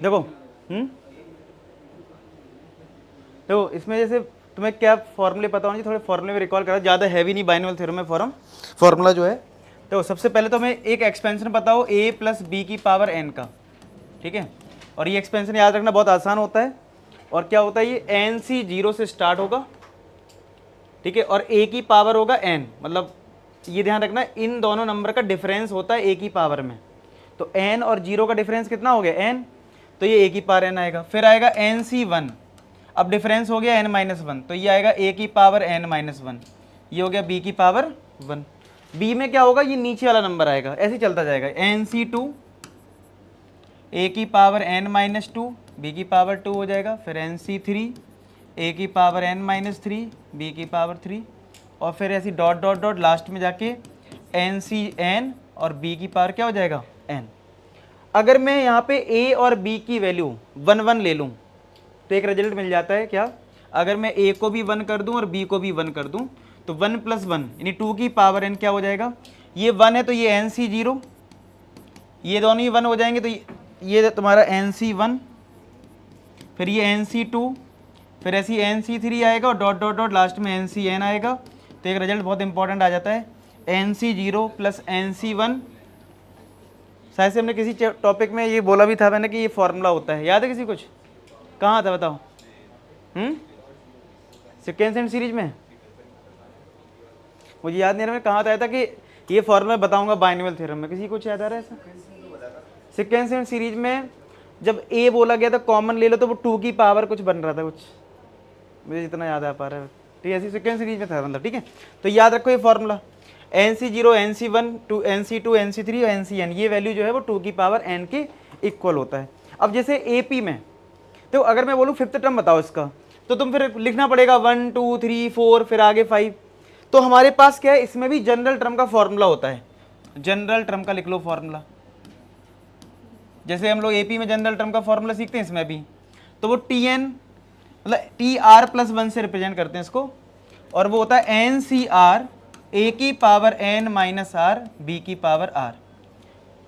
देखो देखो इसमें जैसे तुम्हें क्या फॉर्मूले पता होंगे, थोड़े फॉर्मूले में रिकॉल करा, ज़्यादा हैवी नहीं बाइनोमियल थ्योरम में फॉर्मूला जो है। तो सबसे पहले तो हमें एक एक्सपेंशन पता हो a प्लस बी की पावर n का, ठीक है। और ये एक्सपेंशन याद रखना बहुत आसान होता है। और क्या होता है, ये एन सी 0 से स्टार्ट होगा, ठीक है, और a की पावर होगा n, मतलब ये ध्यान रखना इन दोनों नंबर का डिफरेंस होता है a की पावर में। तो n और 0 का डिफरेंस कितना हो गया n, तो ये a की पावर n आएगा। फिर आएगा एन सी 1, अब डिफरेंस हो गया n माइनस 1, तो ये आएगा a की पावर n माइनस 1, ये हो गया b की पावर 1। b में क्या होगा, ये नीचे वाला नंबर आएगा, ऐसे ही चलता जाएगा। एन सी 2 a की पावर n माइनस 2, b की पावर 2 हो जाएगा। फिर एन सी 3 a की पावर n माइनस 3, b की पावर 3, और फिर ऐसी डॉट डॉट डॉट लास्ट में जाके एन सी n और b की पावर क्या हो जाएगा n। अगर मैं यहाँ पे a और b की वैल्यू 1 1 ले लूँ तो एक रिजल्ट मिल जाता है क्या, अगर मैं a को भी 1 कर दूं और b को भी 1 कर दूं तो 1 प्लस 1 यानी 2 की पावर n क्या हो जाएगा, ये 1 है तो ये एन सी 0, ये दोनों ही 1 हो जाएंगे तो ये तुम्हारा एन सी 1, फिर ये एन सी 2, फिर ऐसी एन सी 3 आएगा और डॉट डॉट डॉट लास्ट में एन सी n आएगा। तो एक रिजल्ट बहुत इंपॉर्टेंट आ जाता है, n c 0 plus n c 1। शायद से हमने किसी टॉपिक में ये बोला भी था मैंने कि ये फॉर्मूला होता है, याद है किसी कुछ, कहाँ था बताओ, सीक्वेंस एंड सीरीज में, मुझे याद नहीं आ रहा मैं कहाँ आया था कि ये फॉर्मूला बताऊंगा बाइनोमियल थ्योरम में, किसी कुछ याद आ रहा है ऐसा? सीक्वेंस एंड सीरीज में जब a बोला गया था कॉमन ले लो तो वो 2 की पावर कुछ बन रहा था, कुछ मुझे जितना याद आ पा रहा है, ठीक है, ऐसी सीक्वेंस सीरीज में था मतलब, ठीक है। तो याद रखो ये formula, n c 0 n c 1 to n c 2 n c 3 और एन सी n, ये वैल्यू जो है वो 2 की पावर n के इक्वल होता है। अब जैसे ए पी में, तो अगर मैं बोलूँ फिफ्थ टर्म बताओ इसका, तो तुम फिर लिखना पड़ेगा 1 2 3 4 फिर आगे 5। तो हमारे पास क्या है, इसमें भी जनरल टर्म का फॉर्मूला होता है, जनरल टर्म का लिख लो फॉर्मूला। जैसे हम लोग एपी में जनरल टर्म का फॉर्मूला सीखते हैं इसमें भी, तो वो टी एन मतलब टी आर प्लस 1 से रिप्रेजेंट करते हैं इसको, और वो होता है एन सी आर ए की power n minus r b की पावर r।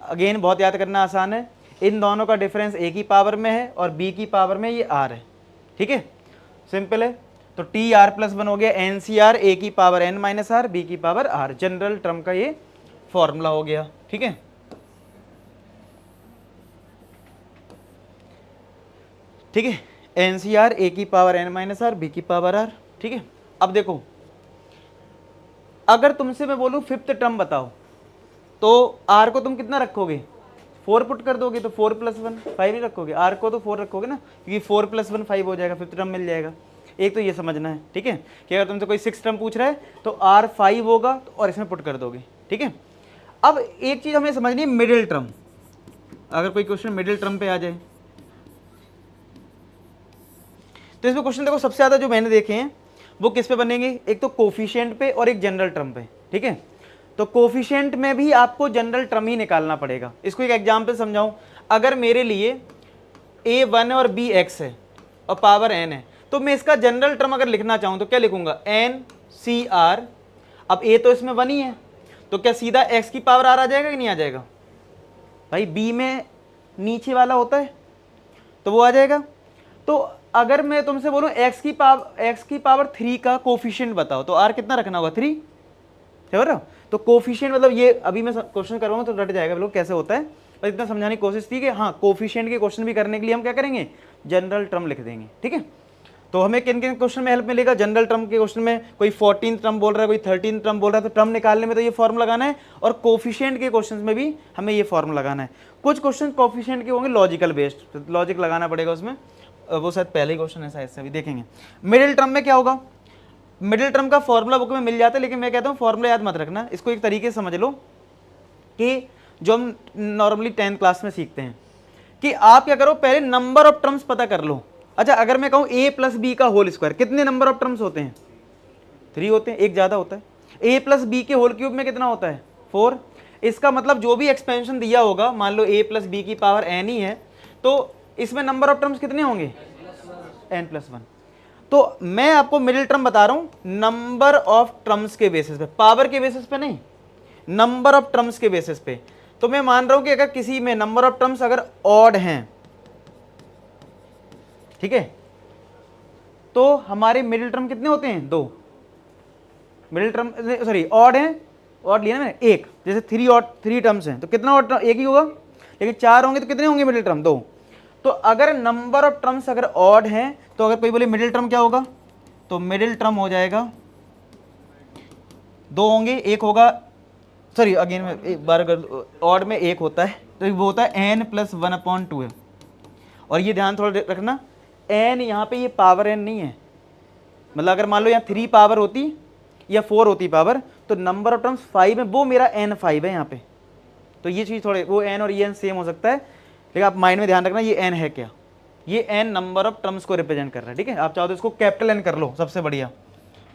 अगेन बहुत याद करना आसान है, इन दोनों का डिफरेंस a की पावर में है और b की पावर में ये r है, ठीक है, सिंपल है। तो टी आर प्लस 1 हो गया एन सी आर ए की power n minus r b की पावर r, जनरल टर्म का ये फॉर्मूला हो गया, ठीक है। ठीक है, एन सी आर ए की power n minus r b की पावर r, ठीक है। अब देखो अगर तुमसे मैं बोलूँ फिफ्थ टर्म बताओ, तो r को तुम कितना रखोगे, 4 पुट कर दोगे तो 4 प्लस 1 5 ही रखोगे, r को तो 4 रखोगे ना, क्योंकि 4 प्लस 1 5 हो जाएगा, फिफ्थ टर्म मिल जाएगा। एक तो ये समझना है, ठीक है, कि अगर तुमसे कोई 6 टर्म पूछ रहा है तो r 5 होगा और इसमें पुट कर दोगे, ठीक है। अब एक चीज़ हमें समझनी है, मिडिल टर्म, अगर कोई क्वेश्चन मिडिल टर्म पे आ जाए तो इसमें क्वेश्चन देखो सबसे ज़्यादा जो मैंने देखे हैं वो किस पे बनेंगे, एक तो कोफिशिएंट पे और एक जनरल टर्म पे, ठीक है। तो कोफिशिएंट में भी आपको जनरल टर्म ही निकालना पड़ेगा। इसको एक एग्जांपल समझाऊं, अगर मेरे लिए a 1 और b x है और पावर n है, तो मैं इसका जनरल टर्म अगर लिखना चाहूं तो क्या लिखूंगा, n c r। अब a तो इसमें 1 ही है, तो क्या सीधा x की पावर r आ जाएगा कि नहीं आ जाएगा भाई, b में नीचे वाला होता है तो वो आ जाएगा। तो अगर मैं तुमसे बोलूं x की पावर 3 का कोफिशिएंट बताओ, तो r कितना रखना होगा, 3, समझ रहे हो। तो कोफिशिएंट मतलब ये अभी मैं क्वेश्चन करवाऊंगा तो रट जाएगा लोग कैसे होता है, पर इतना समझाने की कोशिश थी कि हाँ कोफिशिएंट के क्वेश्चन भी करने के लिए हम क्या करेंगे, जनरल टर्म लिख देंगे, ठीक है। तो हमें किन किन क्वेश्चन में हेल्प मिलेगा, जनरल टर्म के क्वेश्चन में कोई 14 टर्म बोल रहा है, कोई 13 टर्म बोल रहा है, तो टर्म निकालने में तो ये फॉर्म लगाना है, और कोफिशिएंट के क्वेश्चन में भी हमें ये फॉर्म लगाना है। कुछ क्वेश्चन कोफिशिएंट के होंगे लॉजिकल बेस्ड, लॉजिक लगाना पड़ेगा उसमें, वो शायद पहले ही क्वेश्चन है, शायद से भी देखेंगे। मिडिल टर्म में क्या होगा, मिडिल टर्म का फॉर्मूला बुक में मिल जाता है, लेकिन मैं कहता हूँ फॉर्मूला याद मत रखना, इसको एक तरीके से समझ लो कि जो हम नॉर्मली 10th क्लास में सीखते हैं कि आप क्या करो, पहले नंबर ऑफ टर्म्स पता कर लो। अच्छा, अगर मैं कहूँ a प्लस बी का होल स्क्वायर, कितने नंबर ऑफ टर्म्स होते हैं, 3 होते हैं, एक ज़्यादा होता है। a प्लस बी के होल क्यूब में कितना होता है, 4। इसका मतलब जो भी एक्सपेंशन दिया होगा, मान लो a प्लस बी की पावर n ही है, तो इसमें नंबर ऑफ टर्म्स कितने होंगे, n प्लस 1। तो मैं आपको मिडिल टर्म बता रहा हूं नंबर ऑफ टर्म्स के बेसिस पे, पावर के बेसिस पे नहीं, नंबर ऑफ टर्म्स के बेसिस पे। तो मैं मान रहा हूं कि अगर किसी में नंबर ऑफ टर्म्स अगर ऑड हैं, ठीक है। तो हमारे मिडिल टर्म कितने होते हैं? 2 मिडिल टर्म, सॉरी ऑड है, ऑड लिया ना मैंने, एक, जैसे 3 टर्म्स हैं तो कितना ऑड टर्म? एक ही होगा, लेकिन 4 होंगे तो कितने होंगे मिडिल टर्म? 2। तो अगर नंबर ऑफ टर्म्स अगर ऑड हैं तो अगर कोई बोले मिडिल टर्म क्या होगा, तो मिडिल टर्म हो जाएगा 2 होंगे, एक होगा, सॉरी अगेन मैं एक बार अगर ऑड में एक होता है तो वो होता है n + 1/2 है। और ये ध्यान थोड़ा रखना, n यहाँ पे ये पावर n नहीं है, मतलब अगर मान लो यहाँ 3 पावर होती या 4 होती पावर तो नंबर ऑफ टर्म्स 5 है, वो मेरा n5 है यहाँ पे। तो ये चीज़ थोड़े, वो n और ये n सेम हो सकता है, लेकिन आप माइंड में ध्यान रखना ये n है क्या, ये n नंबर ऑफ टर्म्स को रिप्रेजेंट कर रहा है। ठीक है, आप चाहो तो इसको कैपिटल n कर लो, सबसे बढ़िया,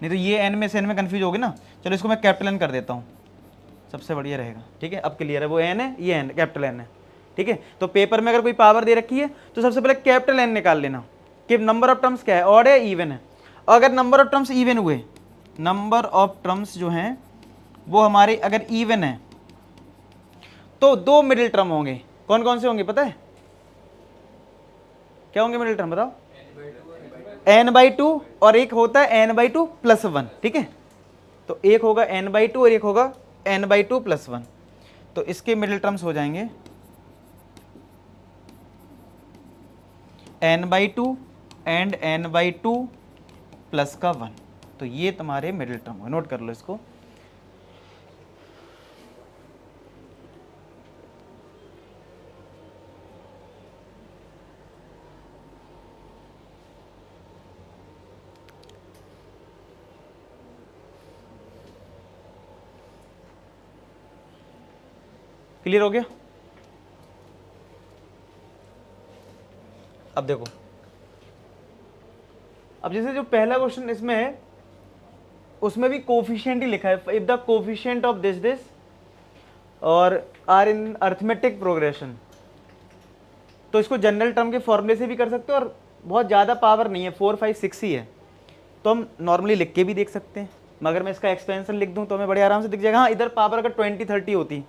नहीं तो ये n में से n में कन्फ्यूज होगे ना। चलो इसको मैं कैपिटल n कर देता हूँ, सबसे बढ़िया रहेगा। ठीक है, अब क्लियर है, वो n है, ये n कैपिटल n है। ठीक है, तो पेपर में अगर कोई पावर दे रखी है तो सबसे पहले कैपिटल n निकाल लेना कि नंबर ऑफ टर्म्स क्या है, ऑड है, इवन है। अगर नंबर ऑफ टर्म्स इवन हुए, नंबर ऑफ टर्म्स जो हैं वो हमारे अगर इवन है तो 2 मिडिल टर्म होंगे। कौन कौन से होंगे पता है? क्या होंगे मिडिल टर्म बताओ? n/2 और एक होता है n/2 + 1। ठीक है, तो एक होगा n/2 और एक होगा n/2 + 1। तो इसके मिडिल टर्म्स हो जाएंगे n/2 एंड n/2 + 1। तो ये तुम्हारे मिडिल टर्म हो, नोट कर लो इसको। क्लियर हो गया? अब देखो, अब जैसे जो पहला क्वेश्चन इसमें है उसमें भी कोफिशिएंट ही लिखा है, if the coefficient of this और आर इन अर्थमेटिक प्रोग्रेशन। तो इसको जनरल टर्म के फॉर्मूले से भी कर सकते हो, और बहुत ज़्यादा पावर नहीं है, 4, 5, 6 ही है, तो हम नॉर्मली लिख के भी देख सकते हैं। मगर मैं इसका एक्सपेंशन लिख दूं तो हमें बड़े आराम से दिख जाएगा। हाँ, इधर पावर अगर 20, 30 होती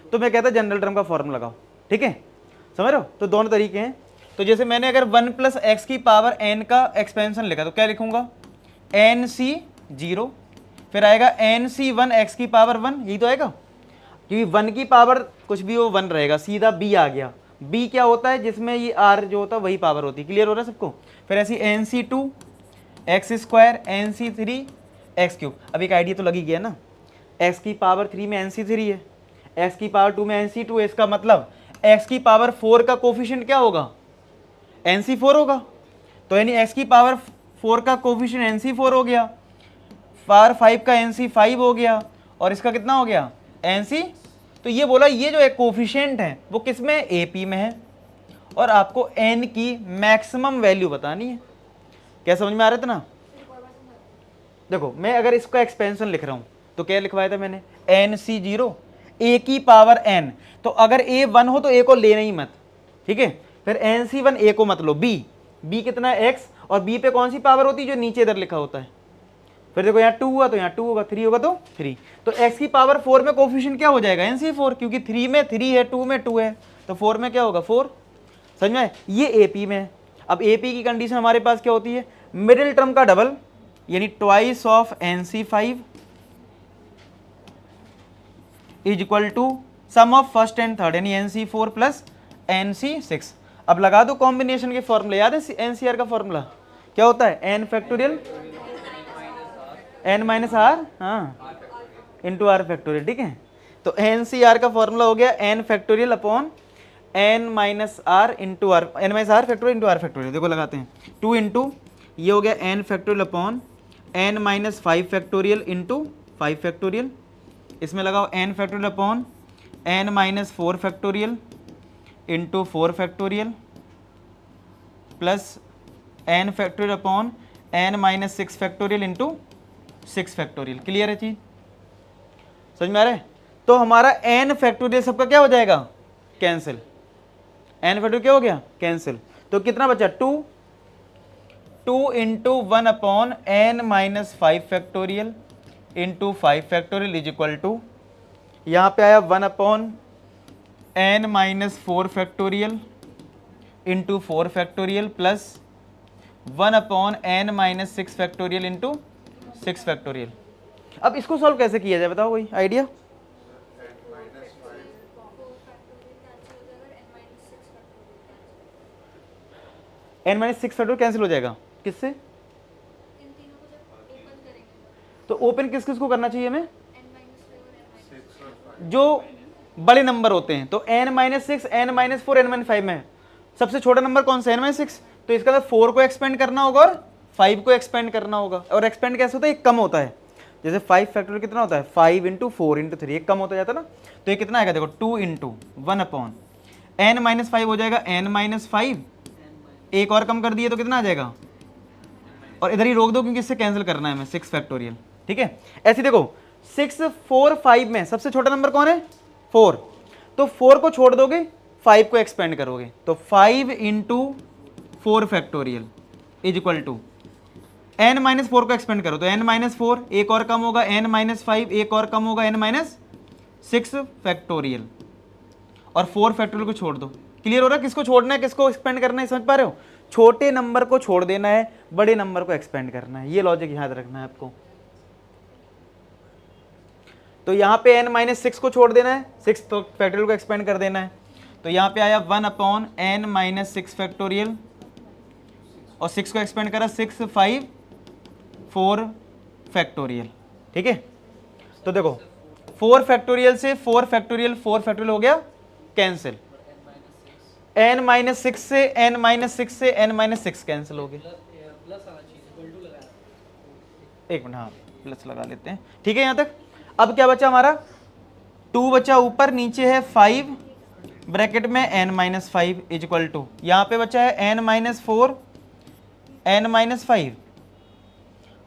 तो मैं कहता जनरल टर्म का फॉर्मूला लगाओ। ठीक है, समझ रहे हो? तो दोनों तरीके हैं। तो जैसे मैंने अगर 1 + x की पावर n का एक्सपेंशन लिखा तो क्या लिखूंगा? nc0, फिर आएगा nc1 x की पावर 1, यही तो आएगा, क्योंकि 1 की पावर कुछ भी वो 1 रहेगा, सीधा b आ गया। b क्या होता है? जिसमें ये r जो होता है वही पावर होती है। क्लियर हो रहा है सबको? फिर ऐसी nc2 x² nc3 x³। अब एक आइडिया तो लगी गया ना, x की पावर 3 में nc3 है, x की पावर 2 में nc2 है, इसका मतलब x की पावर 4 का कोफिशिएंट क्या होगा? nc4 होगा। तो यानी x की पावर 4 का कोफिशिएंट nc4 हो गया, पावर 5 का nc5 हो गया, और इसका कितना हो गया? nc। तो ये बोला ये जो एक कोफिशिएंट है वो किस में? AP में है, और आपको n की मैक्सिमम वैल्यू बतानी है। क्या समझ में आ रहा था ना? देखो, मैं अगर इसका एक्सपेंशन लिख रहा हूं तो क्या लिखवाया था मैंने? nc0 a की पावर n। तो अगर a 1 हो तो a को लेना ही मत। ठीक है, फिर nc1 a को मत लो, b कितना है? x, और b पे कौन सी पावर होती है? जो नीचे इधर लिखा होता है। फिर देखो यहाँ 2 हुआ तो यहाँ 2 होगा, 3 होगा तो 3। तो x की पावर 4 में कोफिशिएंट क्या हो जाएगा? nc4, क्योंकि 3 में 3 है, 2 में 2 है, तो 4 में क्या होगा? 4। समझ में? ये AP में है। अब AP की कंडीशन हमारे पास क्या होती है? मिडिल टर्म का डबल, यानी twice of nc5 is equal to sum of first and third, यानी nc4 + nc6। अब लगा दो कॉम्बिनेशन के फॉर्मूले, याद है NCR का फॉर्मूला क्या होता है? n फैक्टोरियल n - r, हाँ, इंटू r फैक्टोरियल। ठीक है, तो NCR का फॉर्मूला हो गया n factorial upon n - r into r, n - r factorial into r factorial. देखो लगाते हैं, 2 इंटू ये हो गया n factorial upon n - 5 factorial into 5 factorial. इसमें लगाओ n factorial upon n - 4 factorial into 4 factorial plus n factorial upon n - 6 factorial into 6 factorial. Clear है चीज? समझ में आ रहा है? तो हमारा n फैक्टोरियल सबका क्या हो जाएगा? कैंसिल। n फैक्टोरियल क्या हो गया? कैंसिल। तो कितना बचा? 2 into 1 upon n - 5 factorial into 5 factorial is equal to, यहाँ पे आया 1 upon n - 4 factorial into 4 factorial plus 1/n-6 factorial into 6 factorial. अब इसको सॉल्व कैसे किया जाए बताओ, कोई आइडिया? n-6 फैक्टोरियल कैंसिल हो जाएगा किससे? तो ओपन किस किस को करना चाहिए हमें? जो बड़े नंबर होते हैं। तो n-6, n-4, n-5 में सबसे छोटा नंबर कौन सा है? n-6। तो इसका मतलब 4 को एक्सपेंड करना होगा और 5 को एक्सपेंड करना होगा। और एक्सपेंड कैसे होता है? एक कम होता है। जैसे 5 फैक्टोरियल कितना होता है? 5 इंटू 4 इंटू 3, एक कम होता जाता है ना। तो ये कितना आएगा देखो, 2 इंटू 1/n-5 हो जाएगा n-5, एक और कम कर दिए तो कितना आ जाएगा? और इधर ही रोक दो क्योंकि इससे कैंसिल करना है हमें 6 फैक्टोरियल। ठीक है, ऐसे देखो 6, 4, 5 में सबसे छोटा नंबर कौन है? 4। तो 4 को छोड़ दोगे, 5 को एक्सपेंड करोगे, तो 5 into 4 factorial is equal to n-4 को एक्सपेंड करो तो n-4, एक और कम होगा n-5, एक और कम होगा n-6 फैक्टोरियल, और 4 फैक्टोरियल को छोड़ दो। क्लियर हो रहा है किसको छोड़ना है किसको एक्सपेंड करना है? समझ पा रहे हो? छोटे नंबर को छोड़ देना है, बड़े नंबर को एक्सपेंड करना है। ये लॉजिक याद रखना है आपको। तो यहाँ पे n-6 को छोड़ देना है, 6 तो फैक्टोरियल को एक्सपेंड कर देना है। तो यहाँ पे आया 1/n-6 फैक्टोरियल, और 6 को एक्सपेंड करा 6, 5, 4 फैक्टोरियल। ठीक है, तो देखो 4 फैक्टोरियल से 4 फैक्टोरियल, 4 फैक्टोरियल हो गया कैंसिल, n-6 से n-6 से n-6 कैंसिल हो गया। एक मिनट, हाँ प्लस लगा लेते हैं। ठीक है यहाँ तक। अब क्या बचा हमारा? 2 बचा ऊपर, नीचे है 5 ब्रैकेट में n-5 इज इक्वल टू, यहाँ पे बचा है n-4, n-5,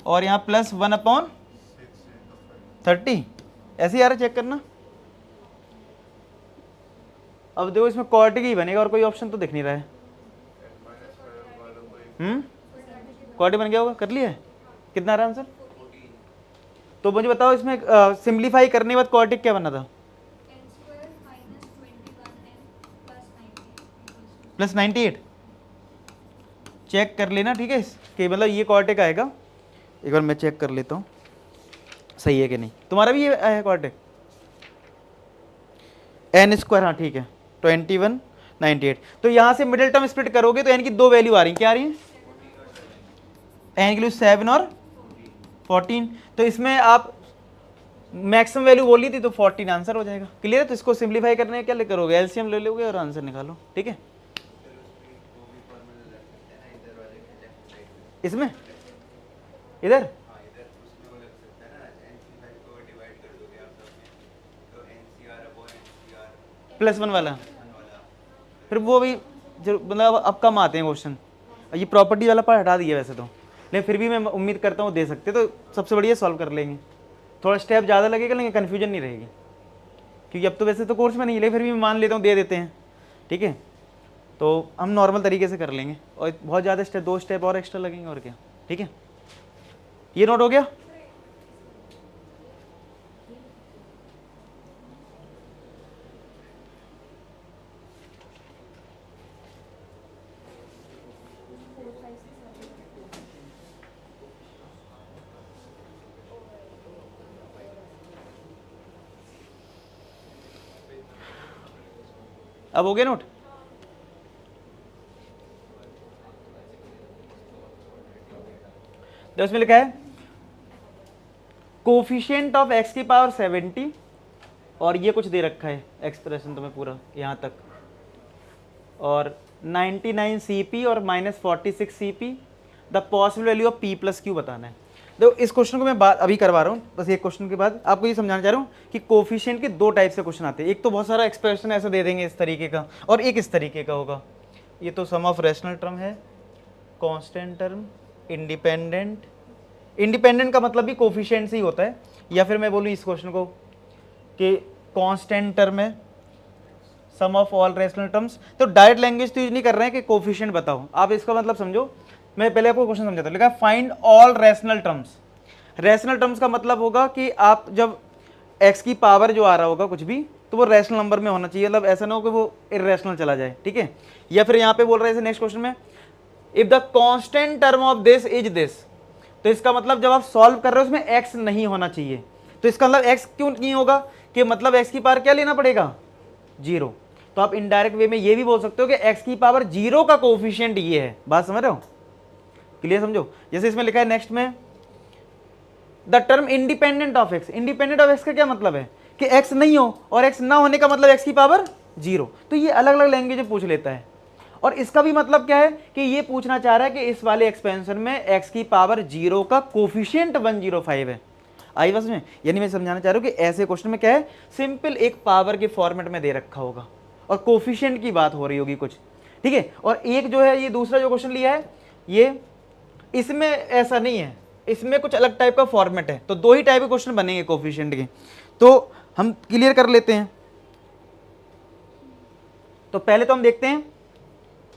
और यहाँ प्लस 1/30। ऐसे यार चेक करना। अब देखो इसमें क्वाड्रेटिक ही बनेगा और कोई ऑप्शन तो दिख नहीं रहा है। क्वाड्रेटिक बन गया होगा, कर लिया है? कितना आ रहा है आंसर? तो मुझे बताओ इसमें सिंप्लीफाई करने के बाद क्वाड्रेटिक क्या बना था? प्लस 98। चेक कर लेना, ठीक है, कि मतलब ये क्वाड्रेटिक आएगा। एक बार मैं चेक कर लेता हूँ सही है कि नहीं। तुम्हारा भी ये है क्वाड्रेटिक? n², हाँ ठीक है, 21, 98। तो यहाँ से मिडिल टर्म स्प्लिट करोगे तो n की 2 वैल्यू आ रही, क्या आ रही है? n की वैल्यू 7 और 14। तो इसमें आप मैक्सिमम वैल्यू बोली थी तो 14 आंसर हो जाएगा। क्लियर है? तो इसको सिंप्लीफाई करने क्या करोगे? एलसीएम ले लोगे और आंसर निकालो। ठीक है, इसमें इधर +1 वाला, फिर वो भी जो मतलब अब कम आते हैं क्वेश्चन। ये प्रॉपर्टी वाला पार्ट हटा दिया वैसे तो, लेकिन फिर भी मैं उम्मीद करता हूँ दे सकते, तो सबसे बढ़िया सॉल्व कर लेंगे। थोड़ा स्टेप ज़्यादा लगेगा लेकिन कन्फ्यूजन नहीं रहेगी, क्योंकि अब तो वैसे तो कोर्स में नहीं है, फिर भी मैं मान लेता हूँ दे देते हैं। ठीक है, तो हम नॉर्मल तरीके से कर लेंगे, और बहुत ज़्यादा स्टेप, 2 स्टेप और एक्स्ट्रा लगेंगे और क्या। ठीक है, ये नोट हो गया। अब हो गया नोट? तो इसमें लिखा है कोफिशिएंट ऑफ x की पावर 70, और ये कुछ दे रखा है एक्सप्रेशन तुम्हें पूरा यहाँ तक, और 99 CP और -46 CP, the possible value of P + Q बताना है। देखो इस क्वेश्चन को मैं बात अभी करवा रहा हूँ, बस एक क्वेश्चन के बाद आपको ये समझाना चाह रहा हूँ कि कोफिशिएंट के 2 टाइप से क्वेश्चन आते हैं। एक तो बहुत सारा एक्सप्रेशन ऐसा दे देंगे इस तरीके का, और एक इस तरीके का होगा। ये तो सम ऑफ रैशनल टर्म है, कांस्टेंट टर्म, इंडिपेंडेंट। इंडिपेंडेंट का मतलब भी कोफिशिएंट से ही होता है, या फिर मैं बोलूँ इस क्वेश्चन को कि कांस्टेंट टर्म है, सम ऑफ ऑल रैशनल टर्म्स। तो डायरेक्ट लैंग्वेज तो यूज नहीं कर रहे हैं कि कोफिशिएंट बताओ, आप इसका मतलब समझो। मैं पहले आपको क्वेश्चन समझाता हूँ। लिखा find all rational terms. Rational terms का मतलब होगा कि आप जब x की पावर जो आ रहा होगा कुछ भी, तो वो रैशनल नंबर में होना चाहिए, मतलब ऐसा ना हो कि वो इरेशनल चला जाए। ठीक है, या फिर यहाँ पे बोल रहे हैं नेक्स्ट क्वेश्चन में if the constant term of this is this, तो इसका मतलब जब आप सॉल्व कर रहे हो उसमें x नहीं होना चाहिए। तो इसका मतलब x क्यों नहीं होगा, कि मतलब x की पावर क्या लेना पड़ेगा, 0। तो आप इनडायरेक्ट वे में ये भी बोल सकते हो कि x की पावर 0 का कोफिशिएंट ये है। बात समझ रहे हो, क्लियर समझो। जैसे इसमें लिखा है नेक्स्ट में, the term independent of x, independent of x का क्या मतलब है कि x नहीं हो, और x ना होने का मतलब x की पावर 0। तो ये अलग अलग लैंग्वेज में पूछ लेता है। और इसका भी मतलब क्या है कि ये पूछना चाह रहा है कि इस वाले एक्सपेंशन में x की पावर 0 का कोफिशिएंट 105 है। आई बस में, यानी मैं समझाना चाह रहा हूँ कि ऐसे क्वेश्चन में क्या है, सिंपल एक पावर के फॉर्मेट में दे रखा होगा और कोफिशिएंट की बात हो रही होगी कुछ, ठीक है। और एक जो है ये दूसरा जो क्वेश्चन लिया है, ये इसमें ऐसा नहीं है, इसमें कुछ अलग टाइप का फॉर्मेट है। तो दो ही टाइप के क्वेश्चन बनेंगे कोफिशिएंट के, तो हम क्लियर कर लेते हैं। तो पहले तो हम देखते हैं,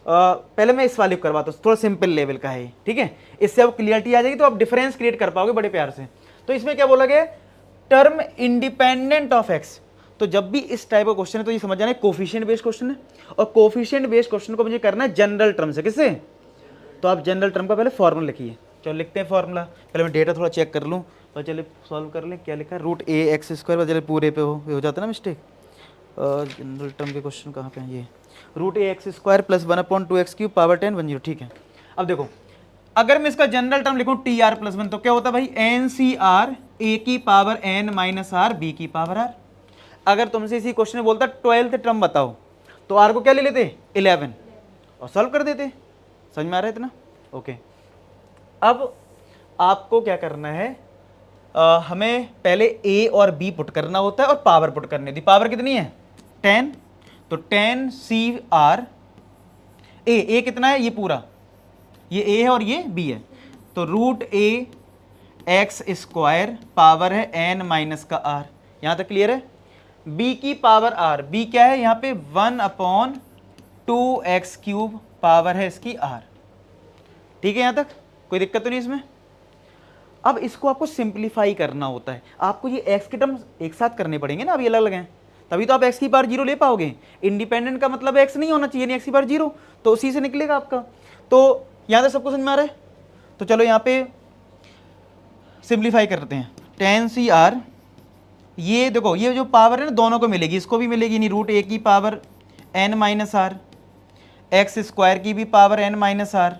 पहले मैं इस वाले को करवाता हूँ, थोड़ा सिंपल लेवल का है, ठीक है। इससे अब क्लियरिटी आ जाएगी, तो आप डिफरेंस क्रिएट कर पाओगे बड़े प्यार से। तो इसमें क्या बोला गया, टर्म इंडिपेंडेंट ऑफ एक्स। तो जब भी इस टाइप का क्वेश्चन है तो ये समझ जाना कोफिशिएंट बेस्ड क्वेश्चन है, और कोफिशिएंट बेस्ड क्वेश्चन को मुझे करना है जनरल टर्म से। किससे, तो आप जनरल टर्म का पहले फॉर्मूला लिखिए। चलो लिखते हैं फॉर्मूला, पहले मैं डेटा थोड़ा चेक कर लूँ और चलिए सॉल्व कर लें। क्या लिखा है, रूट ए एक्स स्क्वायर, चलिए पूरे पे हो जाता है ना मिस्टेक। जनरल टर्म के क्वेश्चन कहाँ पे हैं, ये root a x square plus 1/2x³ power 10 10, ठीक है। अब देखो, अगर मैं इसका जनरल टर्म लिखूं TR+1, तो क्या होता है भाई, NCR a की power n minus r b की पावर r। अगर तुमसे इसी क्वेश्चन में बोलता 12th टर्म बताओ, तो r को क्या ले लेते, 11, और सॉल्व कर देते। समझ में आ रहा है इतना, ओके। अब आपको क्या करना है, हमें पहले a और b पुट करना होता है और पावर पुट करनी होती है। पावर कितनी है, 10, तो 10CR a कितना है, ये पूरा, ये a है और ये b है, तो root a x square power है n माइनस का r। यहां तक क्लियर है। b की पावर r, b क्या है यहाँ पे, 1/2x³ पावर है इसकी r, ठीक है। यहां तक कोई दिक्कत तो नहीं इसमें। अब इसको आपको सिंप्लीफाई करना होता है, आपको ये x के टर्म्स एक साथ करने पड़ेंगे ना, अभी अलग अलग हैं, तभी तो आप x की पावर 0 ले पाओगे। इंडिपेंडेंट का मतलब x नहीं होना चाहिए, नहीं x की पावर 0, तो उसी से निकलेगा आपका। तो यहां तक सबको समझ में आ रहा है। तो चलो यहाँ पे सिंप्लीफाई करते हैं। 10CR, ये देखो ये जो पावर है ना दोनों को मिलेगी, इसको भी मिलेगी, नहीं रूट ए की power n minus r, x square की भी पावर n माइनस आर,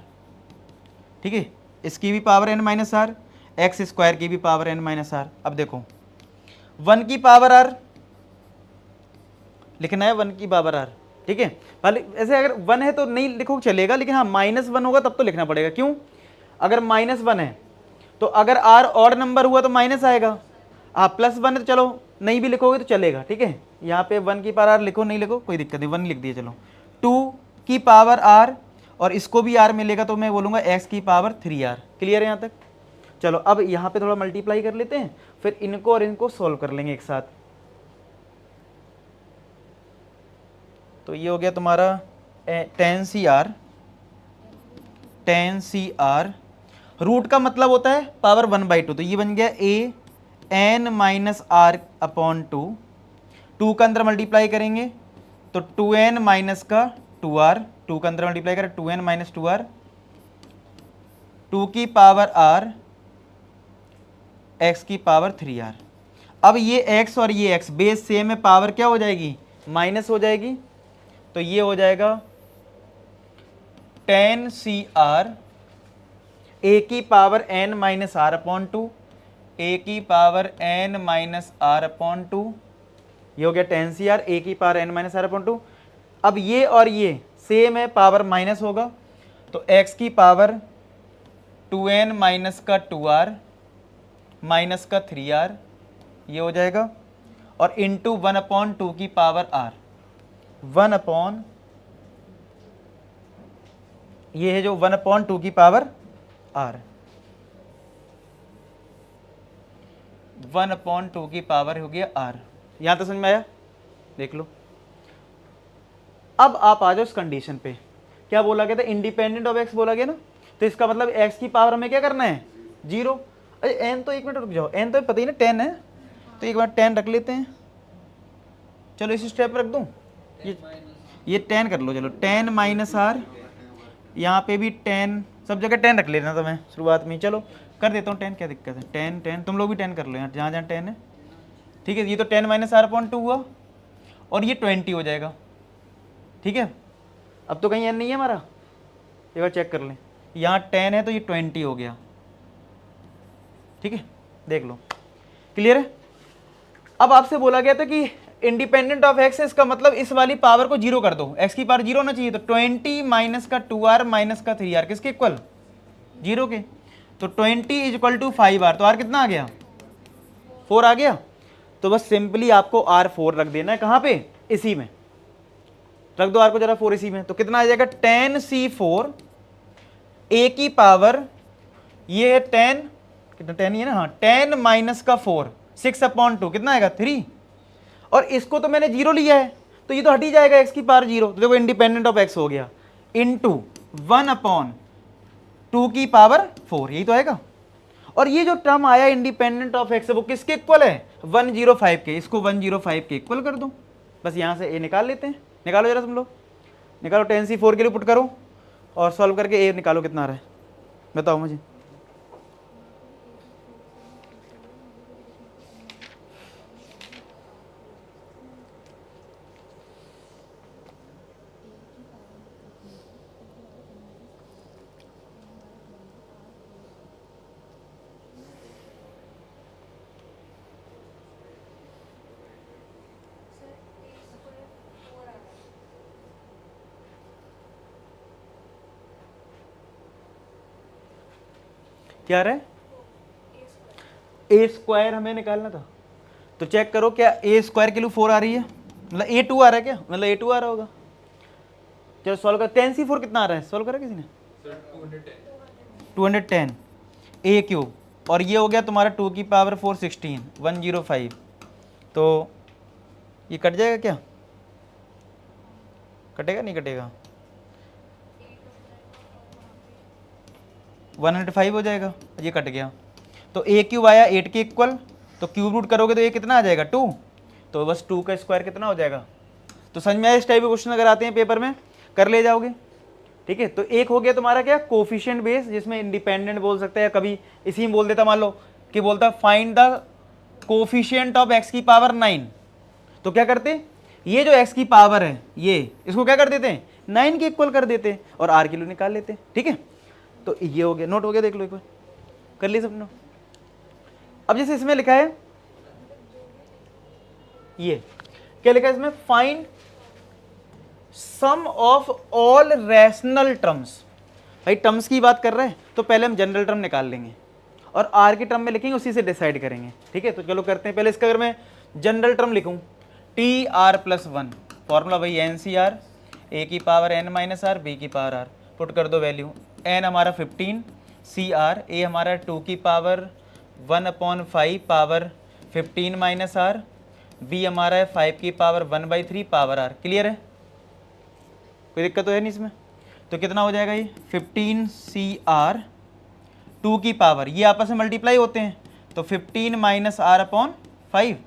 ठीक है, इसकी भी power n minus r, x square की भी पावर n माइनस आर। अब देखो 1 की पावर r लिखना है, 1 की पावर r, ठीक है। पहले ऐसे अगर 1 है तो नहीं लिखो चलेगा, लेकिन हाँ -1 होगा तब तो लिखना पड़ेगा। क्यों, अगर -1 है तो अगर r ऑड नंबर हुआ तो माइनस आएगा, आप +1 है तो चलो नहीं भी लिखोगे तो चलेगा, ठीक है। यहाँ पे 1 की पावर r लिखो, नहीं लिखो कोई दिक्कत नहीं, 1 लिख दिए चलो। 2 की पावर r, और इसको भी r मिलेगा तो मैं बोलूँगा x की पावर 3r। क्लियर है यहाँ तक। चलो अब यहाँ पे थोड़ा मल्टीप्लाई कर लेते हैं, फिर इनको और इनको सोल्व कर लेंगे एक साथ। तो ये हो गया तुम्हारा 10CR, रूट का मतलब होता है पावर 1/2, तो ये बन गया a n minus r upon 2, 2 का अंदर मल्टीप्लाई करेंगे तो 2n माइनस का 2r, 2 का अंदर मल्टीप्लाई करें 2n माइनस 2r, 2 की पावर r, x की पावर 3r। अब ये x और ये x बेस सेम है, पावर क्या हो जाएगी, माइनस हो जाएगी, तो ये हो जाएगा 10CR a की power n minus r upon 2, a की power n minus r upon 2, ये हो गया 10CR a की power n minus r upon 2। अब ये और ये सेम है, पावर माइनस होगा, तो x की पावर 2n माइनस का 2r माइनस का 3r, ये हो जाएगा, और इंटू 1/2 की पावर r, 1/, ये है जो 1/2 की पावर r, 1/2 की पावर हो गया r। यहां तक समझ में आया, देख लो। अब आप आ जाओ इस कंडीशन पे, क्या बोला गया था, इंडिपेंडेंट ऑफ x बोला गया ना, तो इसका मतलब x की पावर हमें क्या करना है, 0। अरे n तो एक मिनट रुक जाओ, n तो पता ही ना 10 है, तो एक बार 10 रख लेते हैं। चलो इसी स्टेप पर रख दूं, ये 10 कर लो, चलो 10 माइनस आर यहाँ पे भी 10, सब जगह 10 रख लेना तो मैं शुरुआत में, चलो कर देता हूँ 10, क्या दिक्कत है, 10 तुम लोग भी 10 कर लो यार, जहाँ जहाँ 10 है। ठीक है, ये तो 10 माइनस r/2 हुआ और ये 20 हो जाएगा। ठीक है, अब तो कहीं n नहीं है हमारा, एक बार चेक कर लें, यहाँ 10 है तो ये 20 हो गया। ठीक है, देख लो, क्लियर है। अब आपसे बोला गया था कि इंडिपेंडेंट ऑफ एक्स है, इसका मतलब इस वाली पावर को जीरो कर दो, एक्स की पावर जीरो होना चाहिए, तो 20 माइनस का 2r माइनस का 3r किसके इक्वल, जीरो के। तो 20 इज इक्वल टू 5r, तो r कितना आ गया, 4 आ गया। तो बस सिंपली आपको r4 रख देना है, कहाँ पे, इसी में रख दो r को जरा 4 इसी में, तो कितना आ जाएगा 10c4 a की पावर, ये है 10, कितना 10 ही है ना, हाँ 10 माइनस का 4 6/2 कितना आएगा 3, और इसको तो मैंने जीरो लिया है तो ये तो हट ही जाएगा x की पावर जीरो, तो देखो इंडिपेंडेंट ऑफ x हो गया, इंटू 1/2 की पावर 4, यही तो आएगा। और ये जो टर्म आया इंडिपेंडेंट ऑफ x वो किसके इक्वल है, 105 के, इसको 105 के इक्वल कर दो, बस यहाँ से a निकाल लेते हैं, निकालो जरा तुम लोग, निकालो 10c4 के लिए पुट करो और सॉल्व करके a निकालो कितना आ रहा है, बताओ मुझे। क्या रहा है, ए स्क्वायर हमें निकालना था, तो चेक करो क्या ए स्क्वायर के लिए 4 आ रही है, मतलब a2 आ रहा है क्या, मतलब a2 आ रहा होगा। चलो सॉल्व कर, 10c4 कितना आ रहा है, सॉल्व करा किसी ने, 210 a क्यूब, और ये हो गया तुम्हारा 2 की पावर 4 16 105, तो ये कट जाएगा क्या, कटेगा नहीं कटेगा, 105 हो जाएगा, ये कट गया, तो a क्यूब आया 8 के इक्वल, तो क्यूब रूट करोगे तो ये कितना आ जाएगा 2, तो बस 2 का स्क्वायर कितना हो जाएगा। तो समझ में आया, इस टाइप के क्वेश्चन अगर आते हैं पेपर में कर ले जाओगे। ठीक है, तो एक हो गया तुम्हारा क्या, कोफिशिएंट बेस, जिसमें इंडिपेंडेंट बोल सकते हैं, कभी इसी में बोल देता, मान लो कि बोलता find the coefficient of x की पावर 9, तो क्या करते, ये जो x की पावर है ये, इसको क्या कर देते हैं 9 के इक्वल कर देते और r की वैल्यू निकाल लेते हैं। ठीक है, तो ये हो गया, नोट हो गया, देख लो एक बार, कर लिया सबने। अब जैसे इसमें लिखा है, ये क्या लिखा है इसमें, find sum of all rational terms. भाई टर्म्स की बात कर रहे हैं तो पहले हम जनरल टर्म निकाल लेंगे और आर की टर्म में लिखेंगे, उसी से डिसाइड करेंगे। ठीक है, तो चलो करते हैं, पहले इसका अगर मैं जनरल टर्म लिखूं, टी आर प्लस 1, फॉर्मूला भाई एन सी आर, ए की power n minus r, b की पावर आर, पुट कर दो वैल्यू, एन हमारा 15, सी आर, ए हमारा 2 की power 1/5 power 15 minus r, b हमारा है 5 की पावर 1/3 पावर आर। क्लियर है, कोई दिक्कत तो है नहीं इसमें। तो कितना हो जाएगा ये 15 सी आर 2 की पावर, ये आपस में मल्टीप्लाई होते हैं, तो 15 माइनस r/5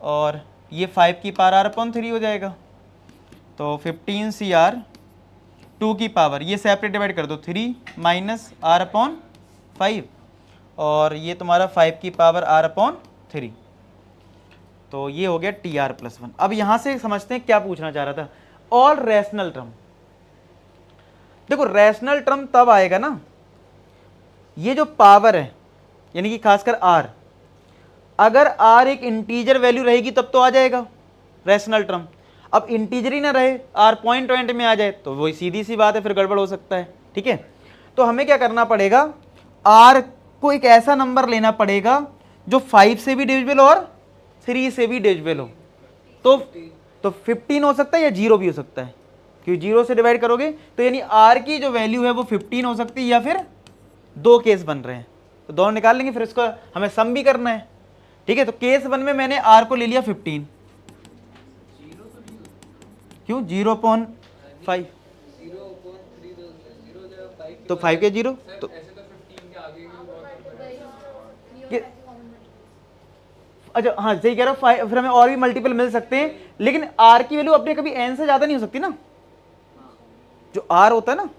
और ये 5 की पावर r/3 हो जाएगा, तो 15 सी आर 2 की पावर, ये सेपरेट डिवाइड कर दो, 3 माइनस r/5 और ये तुम्हारा 5 की पावर r/3, तो ये हो गया टी आर प्लस 1। अब यहां से समझते हैं क्या पूछना चाह रहा था, ऑल रैशनल टर्म। देखो रैशनल टर्म तब आएगा ना, ये जो पावर है यानी कि खासकर r, अगर r एक इंटीजर वैल्यू रहेगी तब तो आ जाएगा रैशनल टर्म। अब इंटीजर ही ना रहे, r पॉइंट में आ जाए तो वही सीधी सी बात है, फिर गड़बड़ हो सकता है। ठीक है, तो हमें क्या करना पड़ेगा, r को एक ऐसा नंबर लेना पड़ेगा जो 5 से भी डिविजिबल और 3 से भी डिविजिबल हो। तो 15 हो सकता है या 0 भी हो सकता है, क्योंकि 0 से डिवाइड करोगे तो यानी r की जो वैल्यू है वो 15 हो सकती है, या फिर दो केस बन रहे हैं तो दोनों निकाल लेंगे, फिर इसको हमें सम भी करना है। ठीक है, तो केस 1 में मैंने r को ले लिया 15, क्यों 0.5, तो 5 के 0 तो अच्छा हाँ सही कह रहा हूँ, फिर हमें और भी मल्टीपल मिल सकते हैं, लेकिन r की वैल्यू अपने कभी n से ज्यादा नहीं हो सकती ना, जो r होता है ना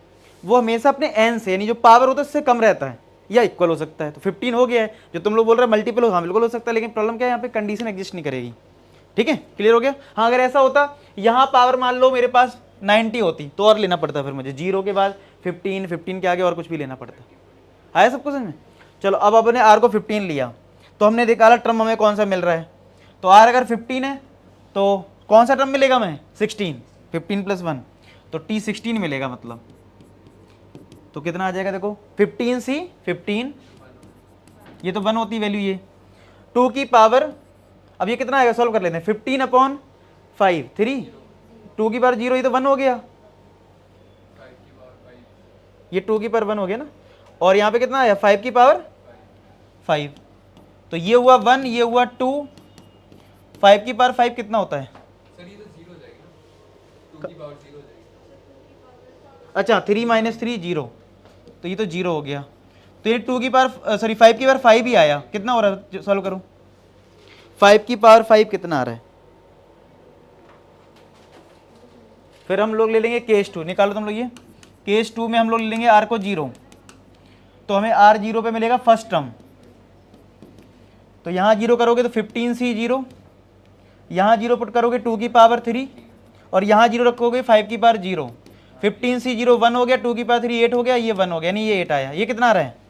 वो हमेशा अपने एन से यानी जो पावर होता है उससे कम रहता है या इक्वल हो सकता है। तो 15 हो गया है, जो तुम लोग बोल रहे हो मल्टीपल हो, हाँ बिल्कुल हो सकता है, लेकिन प्रॉब्लम क्या है, यहाँ पे कंडीशन एग्जिस्ट नहीं करेगी। ठीक है, क्लियर हो गया। हाँ अगर ऐसा होता यहाँ पावर मान लो मेरे पास 90 होती तो और लेना पड़ता, फिर मुझे जीरो के बाद 15, 15 के आगे और कुछ भी लेना पड़ता। आया सबको समझ में? चलो अब अपने आर को 15 लिया तो हमने निकाला टर्म हमें कौन सा मिल रहा है। तो आर अगर 15 है तो कौन सा टर्म मिलेगा हमें, 16, 15 प्लस 1 तो टी 16 मिलेगा मतलब। तो कितना आ जाएगा देखो, 15 सी 15, ये तो 1 होती वैल्यू ये, 2 की पावर, अब ये कितना आएगा सॉल्व कर लेते हैं, 15/5 3, 2 की पावर 0, ये तो 1 हो गया, ये 2 की पावर 1 हो गया ना, और यहाँ पे कितना आया 5 की पावर 5, तो ये हुआ 1, ये हुआ 2, 5 की पावर 5 कितना होता है सर ये तो जीरो हो जाएगी ना, 2 की पावर जीरो हो जाएगी। अच्छा 3 माइनस 3 जीरो, तो ये तो जीरो हो गया, तो ये 2 की पावर सॉरी 5 की पावर 5 ही आया, कितना हो रहा है सॉल्व करो, 5 की पावर 5 कितना आ रहा है। फिर हम लोग ले लेंगे केस 2, निकालो तुम लोग ये, केस 2 में हम लोग ले लेंगे आर को 0, तो हमें आर 0 पे मिलेगा फर्स्ट टर्म, तो यहाँ 0 करोगे तो 15 सी 0, यहाँ 0 पुट करोगे 2 की पावर 3, और यहाँ 0 रखोगे 5 की पावर 0, 15 सी 0 1 हो गया, 2 की पावर 3 8 हो गया, ये 1 हो गया, यानी ये 8 आया, ये कितना आ रहा है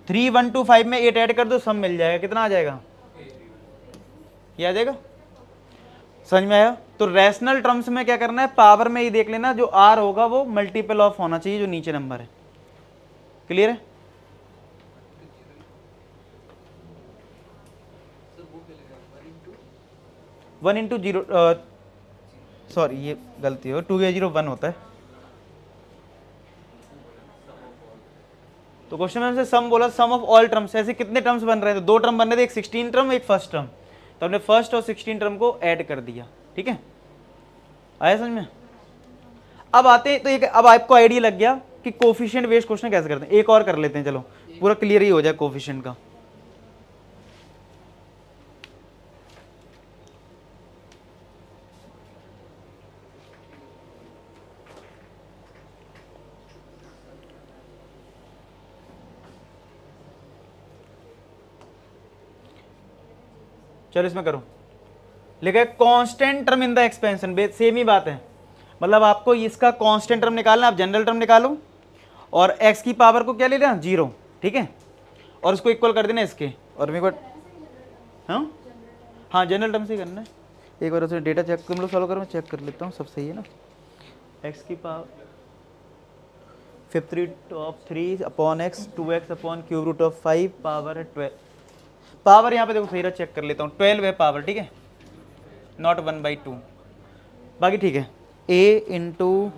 3125 में 8 ऐड कर दो सब मिल जाएगा, कितना आ जाएगा, ये आ जाएगा। समझ में आया? तो रैशनल टर्म्स में क्या करना है, पावर में ही देख लेना, जो आर होगा वो मल्टीपल ऑफ होना चाहिए जो नीचे नंबर है। क्लियर है? सर वो क्या लेगा 1 इंटू जीरो, सॉरी ये गलती हो, 2 या 0 1 होता है। तो क्वेश्चन में हमसे सम बोला, सम ऑफ ऑल टर्म्स, ऐसे कितने टर्म्स बन रहे थे, दो टर्म बन रहे थे, एक 16 टर्म एक फर्स्ट टर्म, तो हमने फर्स्ट और 16 टर्म को ऐड कर दिया। ठीक है, आया समझ में? अब आते हैं, तो एक अब आपको आइडिया लग गया कि कोफिशिएंट बेस्ड क्वेश्चन कैसे करते हैं। एक और कर लेते हैं, चलो पूरा क्लियर ही हो जाए कोफिशिएंट का। चलो इसमें करो, लिखा है constant term in the expansion, same ही बात है, मतलब आपको इसका कांस्टेंट टर्म निकालना, आप जनरल टर्म निकालो और x की पावर को क्या ले लेना 0, ठीक है, और उसको इक्वल कर देना इसके, और मेरे को हाँ हाँ जनरल टर्म से ही करना है। एक बार उसमें डेटा चेक तुम लोग सॉल्व करो, मैं चेक कर लेता हूँ सब सही है ना। x की power 5/3 upon x 2x upon cube root of 5 power है 12, पावर यहाँ पे देखो सही रहा, चेक कर लेता हूँ, 12 है पावर, ठीक है, नॉट 1/2, बाकी ठीक है। a इंटू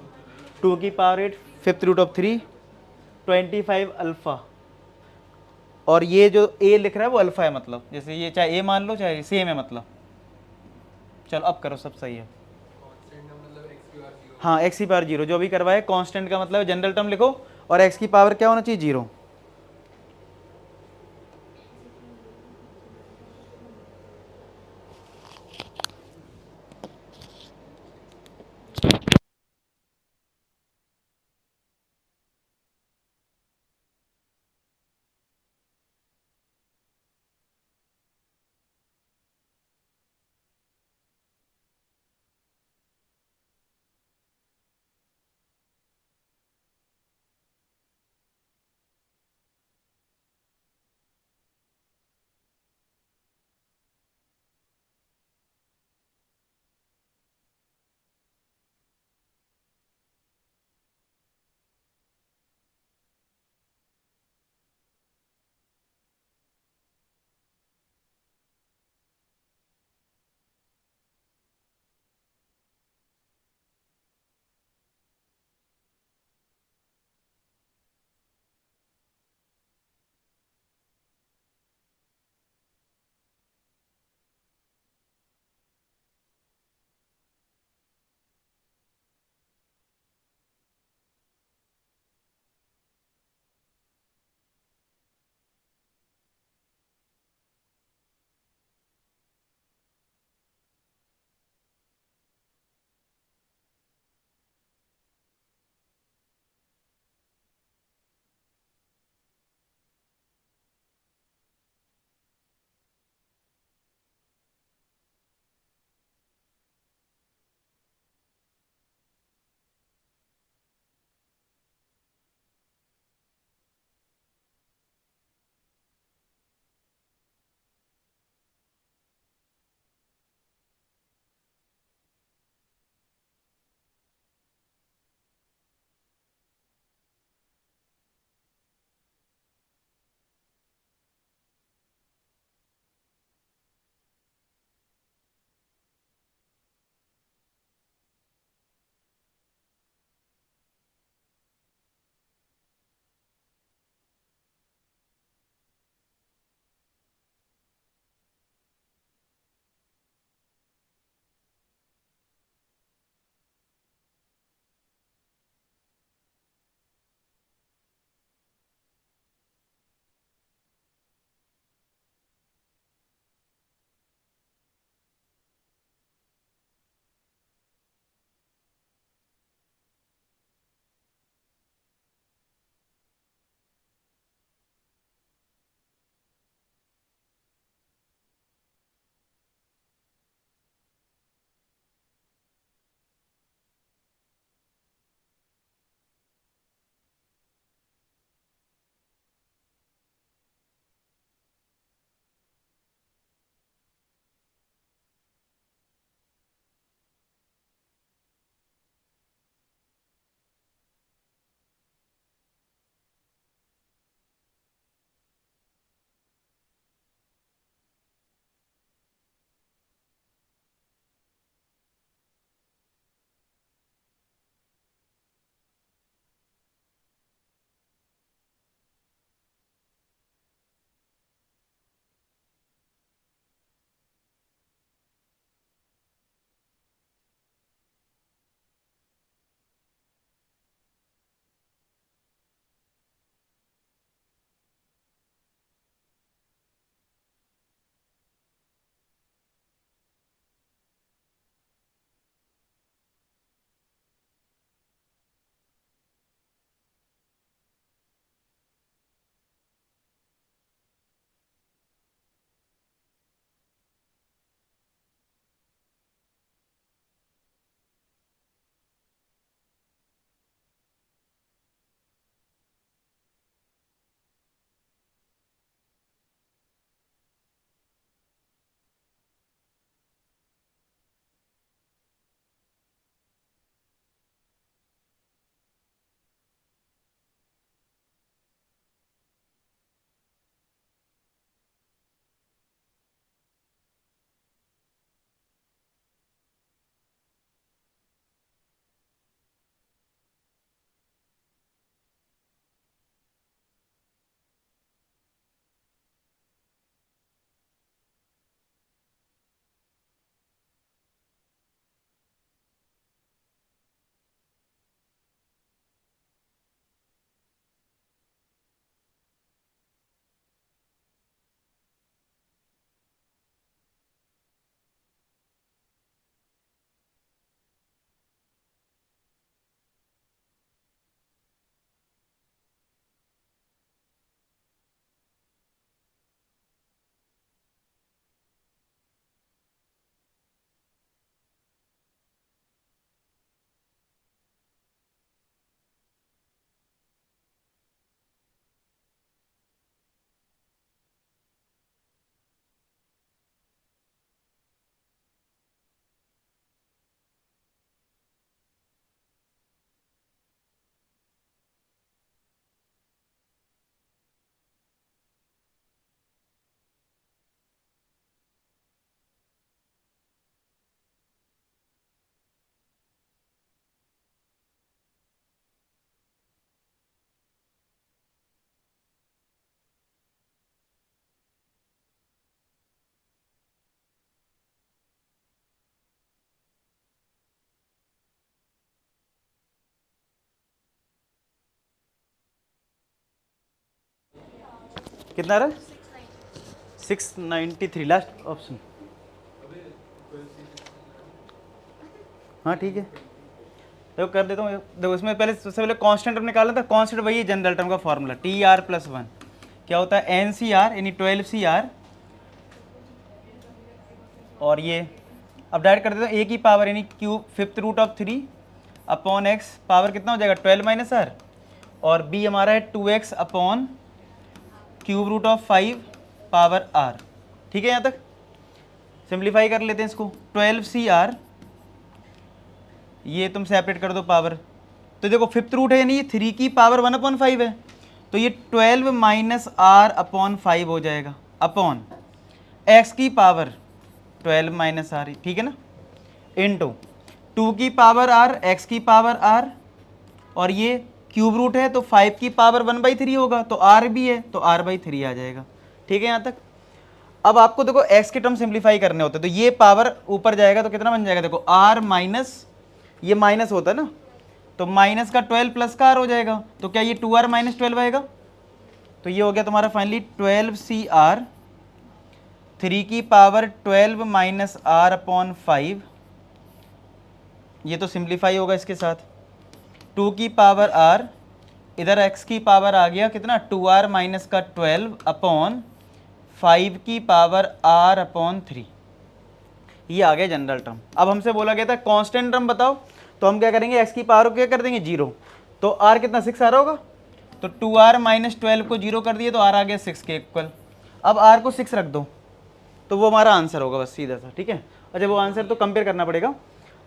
2 की पावर 8 5/3 25 अल्फा, और ये जो a लिख रहा है वो अल्फा है, मतलब जैसे ये चाहे a मान लो चाहे सेम है मतलब। चलो अब करो, सब सही है। कांस्टेंट का मतलब x की पावर जीरो। हाँ x की पावर 0 जो भी करवाए, कांस्टेंट का मतलब जनरल टर्म लिखो, और x की पावर क्या होना चाहिए 0। कितना रहा? 693 लास्ट ऑप्शन। हाँ ठीक है, देखो कर देता हूँ। देखो इसमें पहले सबसे पहले कांस्टेंट टर्म निकालना था। कांस्टेंट वही है जनरल टर्म का फॉर्मूला, टी आर प्लस 1 क्या होता है, एन सी आर यानी 12 सी आर, और ये अब डायरेक्ट कर देता हूँ, ए की पावर यानी cube fifth root of 3 upon x, power कितना हो जाएगा 12 माइनस आर, और बी हमारा है 2x upon cube root of 5 power r. ठीक है, यहाँ तक सिंप्लीफाई कर लेते हैं इसको। 12 सी आर, ये तुम सेपरेट कर दो पावर, तो देखो फिफ्थ रूट है यानी ये 3 की पावर 1/5 है, तो ये 12 माइनस आर अपॉन 5 हो जाएगा, अपॉन एक्स की पावर 12 माइनस आर, ठीक है ना, इनटू 2 की पावर आर, एक्स की पावर आर, और ये क्यूब रूट है तो 5 की पावर 1/3 होगा, तो आर भी है तो r/3 आ जाएगा। ठीक है यहाँ तक। अब आपको देखो x के टर्म सिंप्लीफाई करने होते हैं, तो ये पावर ऊपर जाएगा तो कितना बन जाएगा, देखो r माइनस, ये माइनस होता है ना, तो माइनस का 12 प्लस का r हो जाएगा, तो क्या ये 2r माइनस 12 आएगा, तो ये हो गया तुम्हारा फाइनली 12 सी आर, 3 की पावर 12 माइनस आर अपॉन 5, ये तो सिंप्लीफाई होगा इसके साथ, 2 की पावर r, इधर x की पावर आ गया कितना 2r माइनस का 12 अपॉन 5 की पावर r अपॉन 3, ये आ गया जनरल टर्म। अब हमसे बोला गया था कांस्टेंट टर्म बताओ, तो हम क्या करेंगे, x की पावर को क्या कर देंगे 0, तो r कितना 6 आ रहा होगा, तो 2r माइनस 12 को 0 कर दिए तो r आ गया 6 के इक्वल। अब r को 6 रख दो तो वो हमारा आंसर होगा, बस सीधा सा। ठीक है, अच्छा वो आंसर तो कंपेयर करना पड़ेगा,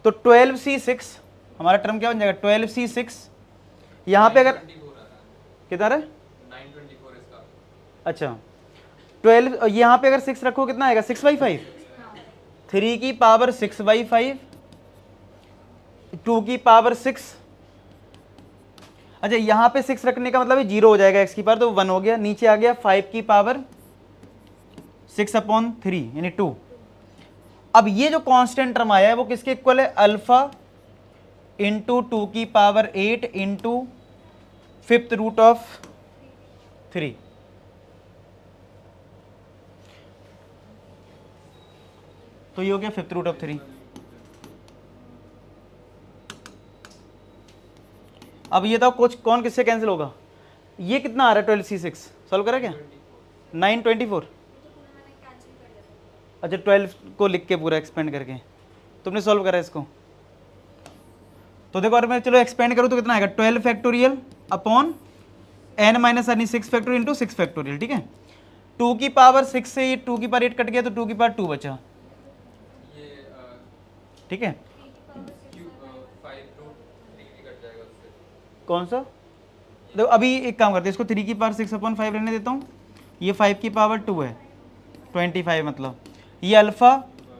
तो 12c6 हमारा टर्म क्या बन जाएगा 12c6, यहाँ पे अगर कितना है 924 इसका। अच्छा 12, यहाँ पे अगर 6 रखो कितना आएगा 6/5, 3 की पावर 6/5, 2 की पावर 6, अच्छा यहाँ पे 6 रखने का मतलब 0 हो जाएगा x की पावर, तो 1 हो गया, नीचे आ गया 5 की पावर 6/3 यानी 2। अब ये जो कांस्टेंट टर्म आया है वो किसके इक्वल है, अल्फा इंटू 2 की power 8 into fifth root of 3, तो ये हो गया फिफ्थ रूट ऑफ 3। अब ये तो कुछ कौन किससे कैंसिल होगा, ये कितना आ रहा है 12c6 सॉल्व करा क्या 924, अच्छा 12 को लिख के पूरा एक्सपेंड करके तुमने सॉल्व करा इसको, तो देखो अगर मैं चलो एक्सपेंड करूँ तो कितना आएगा 12 फैक्टोरियल अपॉन n माइनस यानी 6 फैक्टोरियल इंटू 6 फैक्टोरियल। ठीक है, 2 की पावर 6 से ये 2 की पावर 8 कट गया तो 2 की पावर 2 बचा। ये ठीक है, क्यूब 5 रूट 3 कट जाएगा उससे। कौन सा, देखो अभी एक काम करते हैं, इसको 3 की पावर 6/5 रहने देता हूँ, ये 5 की पावर 2 है 25, मतलब ये अल्फा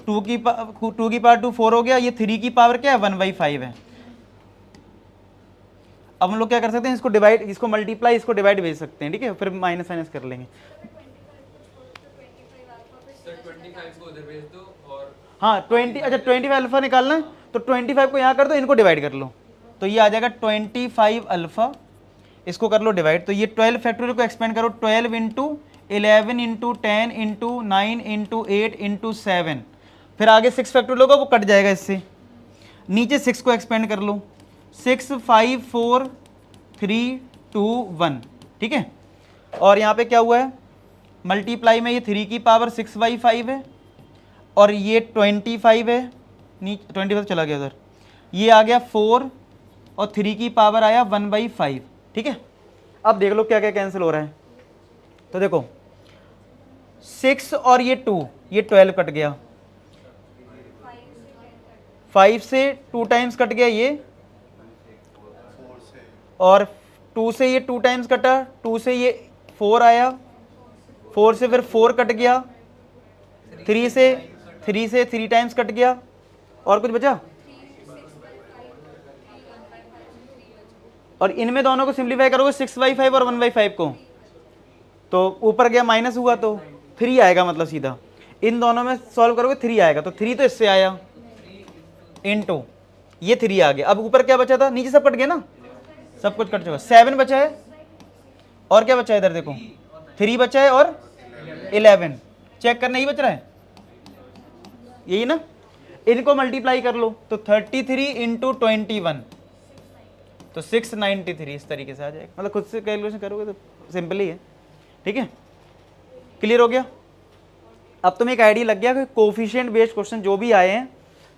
2 की पावर 2 4 हो गया, ये 3 की पावर क्या है 1/5 है। अब हम लोग क्या कर सकते हैं, इसको डिवाइड, इसको मल्टीप्लाई, इसको डिवाइड भेज सकते हैं। ठीक है, फिर माइनस माइनस कर लेंगे। सर 25 को उधर भेज दो और हाँ 20, अच्छा 25 अल्फा निकालना है तो 25 को यहाँ कर दो, इनको डिवाइड कर लो, तो ये आ जाएगा 25 अल्फा, इसको कर लो डिवाइड, तो ये 12 फैक्टोरियल को एक्सपेंड करो, 12 into 11 into 10 into 9 into 8 into 7, फिर आगे 6 फैक्टोरियल होगा वो कट जाएगा इससे, नीचे 6 को एक्सपेंड कर लो, 6 5 4 3 2 1। ठीक है, और यहाँ पे क्या हुआ है मल्टीप्लाई में, ये 3 की पावर 6/5 है और ये 25 है, नीचे 25 चला गया उधर, ये आ गया 4 और 3 की पावर आया 1/5। ठीक है, अब देख लो क्या क्या कैंसिल हो रहा है, तो देखो 6 और ये 2, ये 12 कट गया, 5 से 2 टाइम्स कट गया ये, और 2 से ये 2 टाइम्स कटा, 2 से ये 4 आया, 4 से फिर 4 कट गया, 3 से 3 टाइम्स कट गया, और कुछ बचा, और इनमें दोनों को सिंप्लीफाई करोगे 6/5 और 1/5 को, तो ऊपर गया माइनस हुआ तो 3 आएगा, मतलब सीधा इन दोनों में सॉल्व करोगे 3 आएगा, तो 3 तो इससे आया इनटू ये 3 आ गया। अब ऊपर क्या बचा था, नीचे सब कट गया ना, सब कुछ कट चुका, 7 बचा है, और क्या बचा है इधर देखो 3 बचा है और 11, चेक करना, यही बच रहा है, यही ना। इनको मल्टीप्लाई कर लो तो 33 इंटू 21 तो 693, इस तरीके से आ जाएगा। मतलब खुद से कैलकुलेशन करोगे तो सिंपल ही है, ठीक है, क्लियर हो गया। अब तुम्हें एक आइडिया लग गया कि कोफिशिएंट बेस्ड क्वेश्चन जो भी आए हैं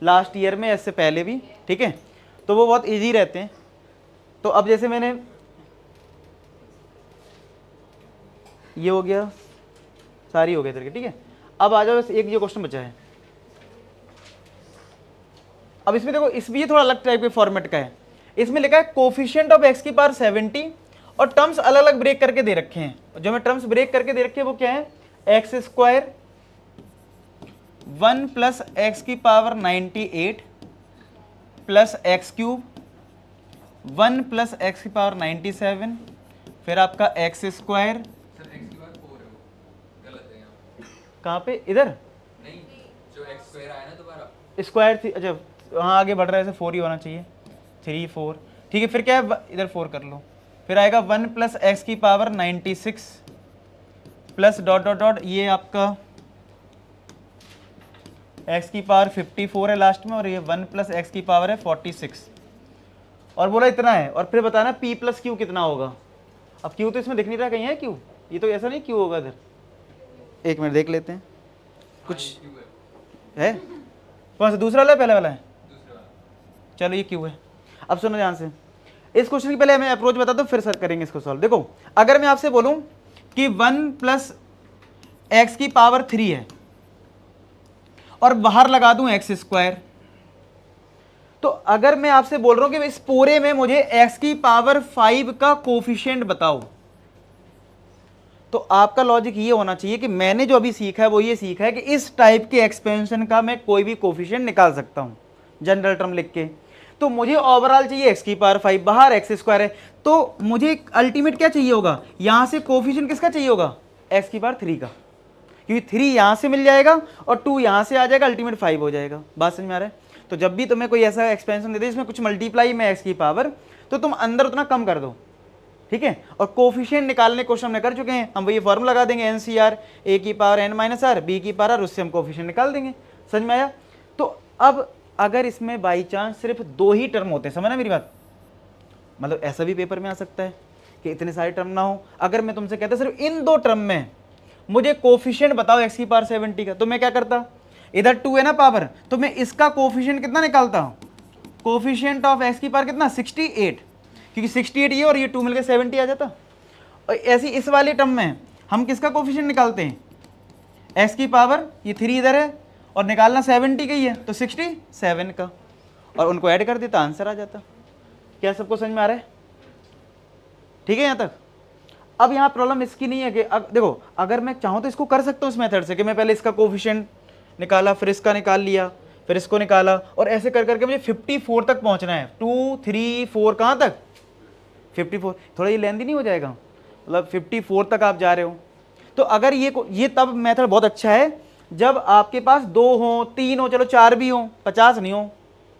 लास्ट ईयर में, इससे पहले भी, ठीक है, तो वो बहुत इजी रहते हैं। तो अब जैसे मैंने ये हो गया, सारी हो गए तरीके, ठीक है। अब आ जाओ, एक ये क्वेश्चन बचा है। अब इसमें देखो, इसमें ये थोड़ा अलग टाइप के फॉर्मेट का है। इसमें लिखा है कोफिशिएंट ऑफ x की पावर 70 और टर्म्स अलग अलग ब्रेक करके दे रखे हैं। जो मैं टर्म्स ब्रेक करके दे रखे हैं वो क्या है, एक्स स्क्वायर 1 प्लस एक्स की power 98 plus x cube 1 plus x की पावर 97, फिर आपका एक्स स्क्वायर, सर x की बार 4 है, वो गलत है यहाँ। कहाँ पे, इधर नहीं, जो x स्क्वायर आया ना दोबारा, स्क्वायर थी, अच्छा हाँ आगे बढ़ रहा है, 4 ही होना चाहिए, 3 4, ठीक है। फिर क्या है, इधर 4 कर लो, फिर आएगा 1 प्लस एक्स की power 96 plus dot dot dot, ये आपका x की पावर 54 है लास्ट में, और ये 1 प्लस एक्स की पावर है 46, और बोला इतना है। और फिर बताना p प्लस क्यू कितना होगा। अब q तो इसमें दिख नहीं रहा, कहीं है q, ये तो ऐसा नहीं q होगा इधर, एक मिनट देख लेते हैं कुछ Q है, है। कौन सा, दूसरा वाला है पहले वाला है, दूसरा वाला। चलो ये क्यों है। अब सुनो ध्यान से, इस क्वेश्चन की पहले हमें अप्रोच बता दो, फिर सर करेंगे इसको सॉल्व। देखो अगर मैं आपसे बोलूं कि 1 प्लस एक्स की पावर 3 है और बाहर लगा दूं एक्स स्क्वायर, तो अगर मैं आपसे बोल रहा हूं कि इस पूरे में मुझे एक्स की पावर 5 का कोफिशिएंट बताओ, तो आपका लॉजिक ये होना चाहिए कि मैंने जो अभी सीखा है वो ये सीखा है कि इस टाइप के एक्सपेंशन का मैं कोई भी कोफिशिएंट निकाल सकता हूं जनरल टर्म लिख के। तो मुझे ओवरऑल चाहिए एक्स की पावर 5, बाहर एक्स स्क्वायर है, तो मुझे अल्टीमेट क्या चाहिए होगा, यहां से कोफिशिएंट किसका चाहिए होगा, एक्स की पावर 3 का, क्योंकि 3 यहां से मिल जाएगा और 2 यहां से आ जाएगा, अल्टीमेट 5 हो जाएगा। बात समझ में आ रहा है। तो जब भी तुम्हें कोई ऐसा एक्सपेंशन दे दे इसमें कुछ मल्टीप्लाई में एक्स की पावर, तो तुम अंदर उतना कम कर दो, ठीक है। और कोफिशिएंट निकालने क्वेश्चन हमने कर चुके हैं, हम वही फॉर्मूला लगा देंगे NCR a की power n minus r b की पावर, उससे हम कोफिशिएंट निकाल देंगे। समझ में आया। तो अब अगर इसमें बाई चांस सिर्फ 2 ही टर्म होते हैं, समझ ना मेरी बात, मतलब ऐसा भी पेपर में आ सकता है कि इतने सारे टर्म ना हो। अगर मैं तुमसे कहता सिर्फ इन 2 टर्म में मुझे कोफिशिएंट बताओ x की पावर 70 का, तो मैं क्या करता, इधर 2 है ना पावर, तो मैं इसका कोफिशिएंट कितना निकालता हूं, कोफिशिएंट ऑफ x की पावर कितना 68, क्योंकि 68 ये और ये 2 मिलकर 70 आ जाता। और ऐसी इस वाले टर्म में हम किसका कोफिशिएंट निकालते हैं, x की पावर, ये 3 इधर है और निकालना 70 का ही है, तो 67 का, और उनको ऐड कर देता, आंसर आ जाता। क्या सबको समझ में आ रहा है, ठीक है यहाँ तक। अब यहाँ प्रॉब्लम इसकी नहीं है कि देखो अगर मैं चाहूँ तो इसको कर सकता हूँ इस मेथड से कि मैं पहले इसका कोफिशिएंट निकाला, फिर इसका निकाल लिया, फिर इसको निकाला, और ऐसे कर करके मुझे 54 तक पहुँचना है। 2 3 4 कहाँ तक, 54, थोड़ा ये लेंथी नहीं हो जाएगा, मतलब 54 तक आप जा रहे हो। तो अगर ये तब मेथड बहुत अच्छा है जब आपके पास 2 हो, 3 हो, चलो 4 भी हो, 50 नहीं हो,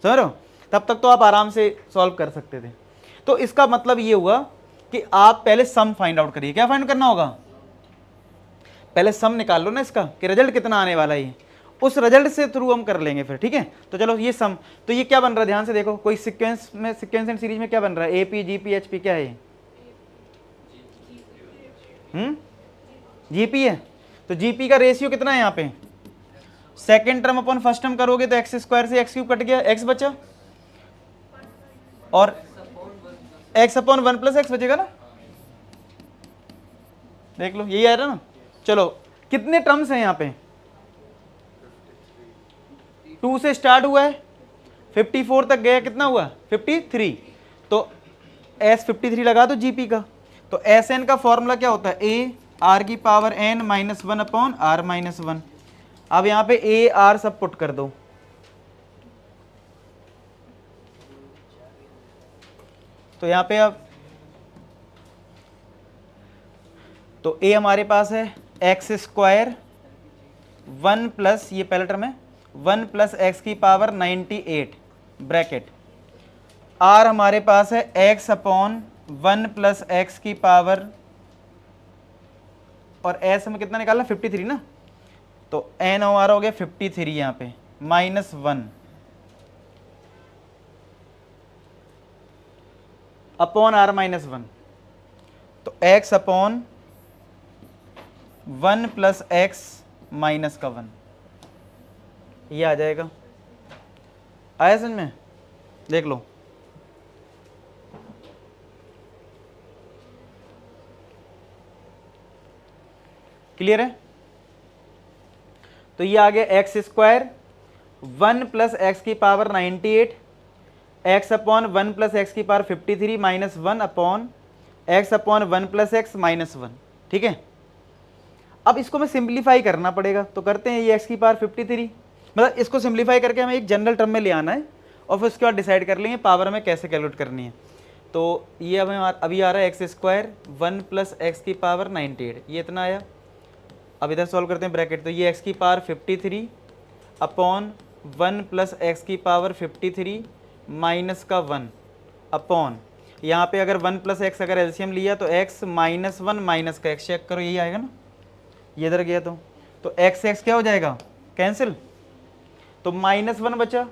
समझ रहे हो, तब तक तो आप आराम से सॉल्व कर सकते थे। तो इसका मतलब ये हुआ कि आप पहले सम फाइंड आउट करिए। क्या फाइंड करना होगा, पहले सम निकाल लो ना इसका कि रिजल्ट कितना आने वाला है, उस रिजल्ट से थ्रू हम कर लेंगे फिर, ठीक है। तो चलो ये सम, तो ये क्या बन रहा है, ध्यान से देखो, कोई सीक्वेंस एंड सीरीज में क्या बन रहा है, AP GP HP, क्या है ये, GP है। तो GP का रेशियो कितना है यहाँ पे, second term upon first term करोगे तो एक्स स्क्वायर से एक्स क्यूब कट गया, एक्स बचा, और एक्स अपॉन 1 प्लस एक्स बचेगा ना, देख लो यही आ रहा ना। चलो कितने टर्म्स हैं यहाँ पे, 2 से स्टार्ट हुआ है, 54 तक गया, कितना हुआ 53, तो S 53 लगा दो GP का। तो SN का फॉर्मूला क्या होता है, A R की power n minus 1 upon R minus 1। अब यहाँ पे A R सब पुट कर दो, तो यहाँ पे अब तो A हमारे पास है एक्स स्क्वायर 1 प्लस, ये पहला टर्म है, 1 प्लस एक्स की पावर 98 ब्रैकेट, R हमारे पास है x अपॉन 1 प्लस एक्स की पावर और एस हमें कितना निकालना, 53 ना, तो एन हमारा हो गया 53 यहाँ पे -1 अपॉन r -1, तो x अपॉन 1 + x माइनस का 1, ये आ जाएगा। आया समझ में, देख लो। क्लियर है? तो ये आ गया x स्क्वायर 1 + x की पावर 98 x अपॉन 1 + x की power 53 -1 upon x upon 1 + x -1। ठीक है, अब इसको मैं सिंप्लीफाई करना पड़ेगा, तो करते हैं। ये x की पावर 53, मतलब इसको सिंप्लीफाई करके हमें एक जनरल टर्म में ले आना है और फिर उसके बाद डिसाइड कर लेंगे पावर हमें कैसे कैलकुलेट करनी है। तो ये अभी आ रहा है x स्क्वायर 1 + x की पावर 98, ये इतना आया। अब इधर सॉल्व करते हैं ब्रैकेट, तो ये x की पावर 53 अपॉन 1 + x की पावर 53 माइनस का 1 अपॉन, यहाँ पे अगर 1 + x अगर एलसीएम लिया तो x -1 माइनस का x, चेक करो यही आएगा ना, ये इधर गया तो x क्या हो जाएगा, कैंसिल, तो -1 बचा।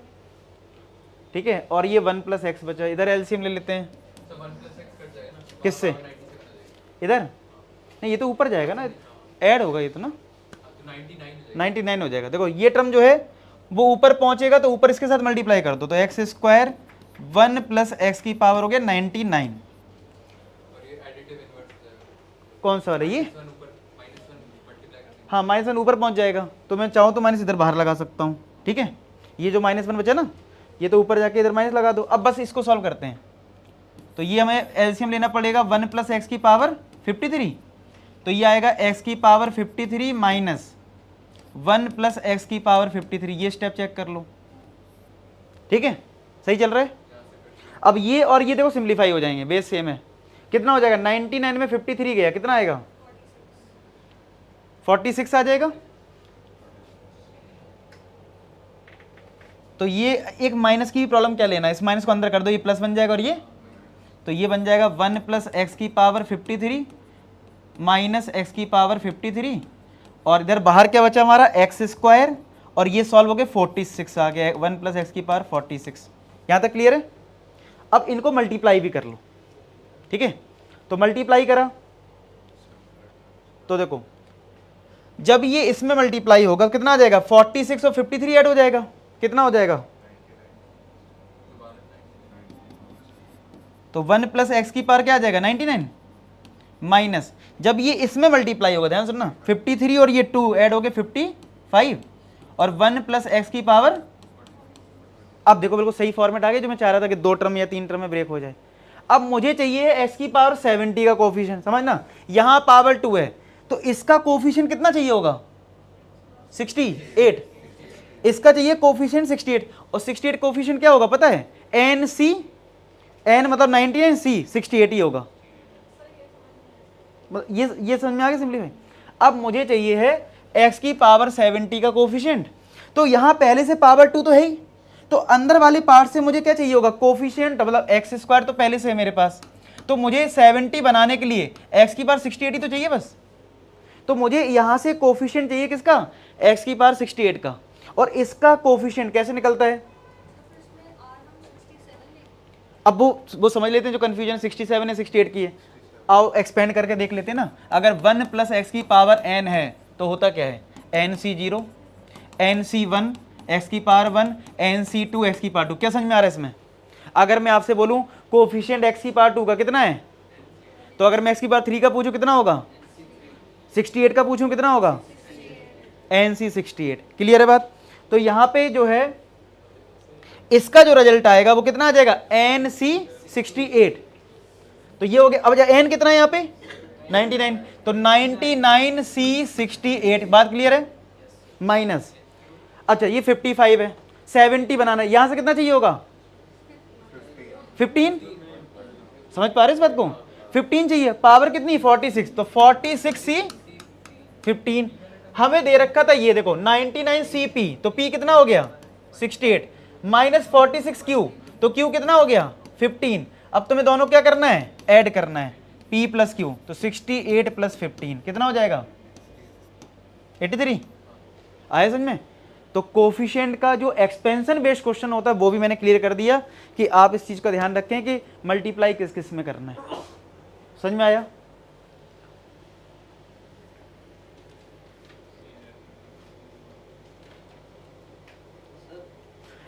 ठीक है, और ये 1 + x बचा, इधर एलसीएम ले लेते हैं। तो 1 + x कट जाएगा ना, किससे? 97 आ जाएगा। इधर नहीं, ये तो ऊपर जाएगा ना, ऐड होगा ये तो ना, तो 99 हो जाएगा। 99 हो जाएगा। देखो ये टर्म जो है वो ऊपर पहुंचेगा तो ऊपर इसके साथ मल्टीप्लाई कर दो, तो x स्क्वायर 1 + x की पावर हो गया 99। और ये एडिटिव इन्वर्स हो जाएगा। कौन सा वाला ये? 1 ऊपर -1 मल्टीप्लाई कर देंगे। हाँ -1 ऊपर पहुंच जाएगा, तो मैं चाहूँ तो माइनस इधर बाहर लगा सकता हूँ। ठीक है, ये जो -1 बचा ना, ये तो ऊपर जाके इधर माइनस लगा दो। अब बस इसको सॉल्व करते हैं, तो ये हमें एलसीएम लेना पड़ेगा 1 + x की पावर 53, तो ये आएगा x की पावर 53 माइनस 1 + x की पावर 53, ये स्टेप चेक कर लो। ठीक है, सही चल रहा है। अब ये और ये देखो सिंप्लीफाई हो जाएंगे, बेस सेम है। कितना हो जाएगा, 99 में 53 गया, कितना आएगा, 46 आ जाएगा। तो ये एक माइनस की भी प्रॉब्लम क्या लेना है, इस माइनस को अंदर कर दो, ये प्लस बन जाएगा, और ये तो ये बन जाएगा 1 + x की पावर 53 माइनस x की पावर 53, और इधर बाहर क्या बचा हमारा, x स्क्वायर, और ये सॉल्व हो गया 46 आ गया, 1 + x की पावर 46। यहाँ तक क्लियर है? अब इनको मल्टीप्लाई भी कर लो। ठीक है, तो मल्टीप्लाई करा तो देखो जब ये इसमें मल्टीप्लाई होगा कितना आ जाएगा, 46 और 53 ऐड हो जाएगा, कितना हो जाएगा, तो 1 + x की पावर क्या आ जाएगा, 99 माइनस, जब ये इसमें मल्टीप्लाई होगा, ध्यान सुनना, 53 और ये 2 ऐड हो गए 55, और 1 + x की पावर, अब देखो बिल्कुल सही फॉर्मेट आ गया जो मैं चाह रहा था कि 2 टर्म या 3 टर्म में ब्रेक हो जाए। अब मुझे चाहिए x की पावर 70 का कोफिशिएंट, समझना, यहाँ पावर 2 है तो इसका कोफिशिएंट कितना चाहिए होगा, 68, इसका चाहिए कोफिशिएंट 68, और 68 कोफिशिएंट क्या होगा पता है, एन सी, एन मतलब 99, सी 68 ही होगा। ये समझ में आ गया सिंपलीफाई। अब मुझे चाहिए है x की पावर 70 का कोफिशिएंट, तो यहाँ पहले से पावर 2 तो है ही, तो अंदर वाले पार्ट से मुझे क्या चाहिए होगा, कोफिशिएंट, मतलब x स्क्वायर तो पहले से है मेरे पास, तो मुझे 70 बनाने के लिए x की पावर 68 ही तो चाहिए बस, तो मुझे यहाँ से कोफिशिएंट चाहिए किसका, x की पावर 68 का, और इसका कोफिशिएंट कैसे निकलता है, अब वो समझ लेते हैं जो कन्फ्यूजन 67 है 68 की है। आओ एक्सपेंड करके देख लेते हैं ना, अगर 1 + x की पावर n है तो होता क्या है, nc0, nc1 x की पावर 1, nc2 x की पावर 2। क्या समझ में आ रहा है इसमें? अगर मैं आपसे बोलूं कोफिशिएंट x की पावर 2 का कितना है, तो अगर मैं x की पावर 3 का पूछूं कितना होगा, 68 का पूछूं कितना होगा, nc68। क्लियर है बात? तो यहाँ पे जो है इसका जो रिजल्ट आएगा वो कितना आ जाएगा, nc68, तो ये हो गया। अब n कितना है यहाँ पे, 99, तो 99c68, बात क्लियर है, माइनस, अच्छा ये 55 है, 70 बनाना है, यहां से कितना चाहिए होगा, 15, समझ पा रहे इस बात को, 15 चाहिए, पावर कितनी 46, तो 46c15, हमें दे रखा था ये देखो 99cp, तो p कितना हो गया 68, माइनस 46q, तो q कितना हो गया 15। अब तुम्हें दोनों क्या करना है, ऐड करना है, p + q, तो 68 + 15 कितना हो जाएगा 83 आया समझ में। तो कोफिशिएंट का जो एक्सपेंशन बेस्ड क्वेश्चन होता है वो भी मैंने क्लियर कर दिया कि आप इस चीज का ध्यान रखें कि मल्टीप्लाई किस किस में करना है। समझ में आया?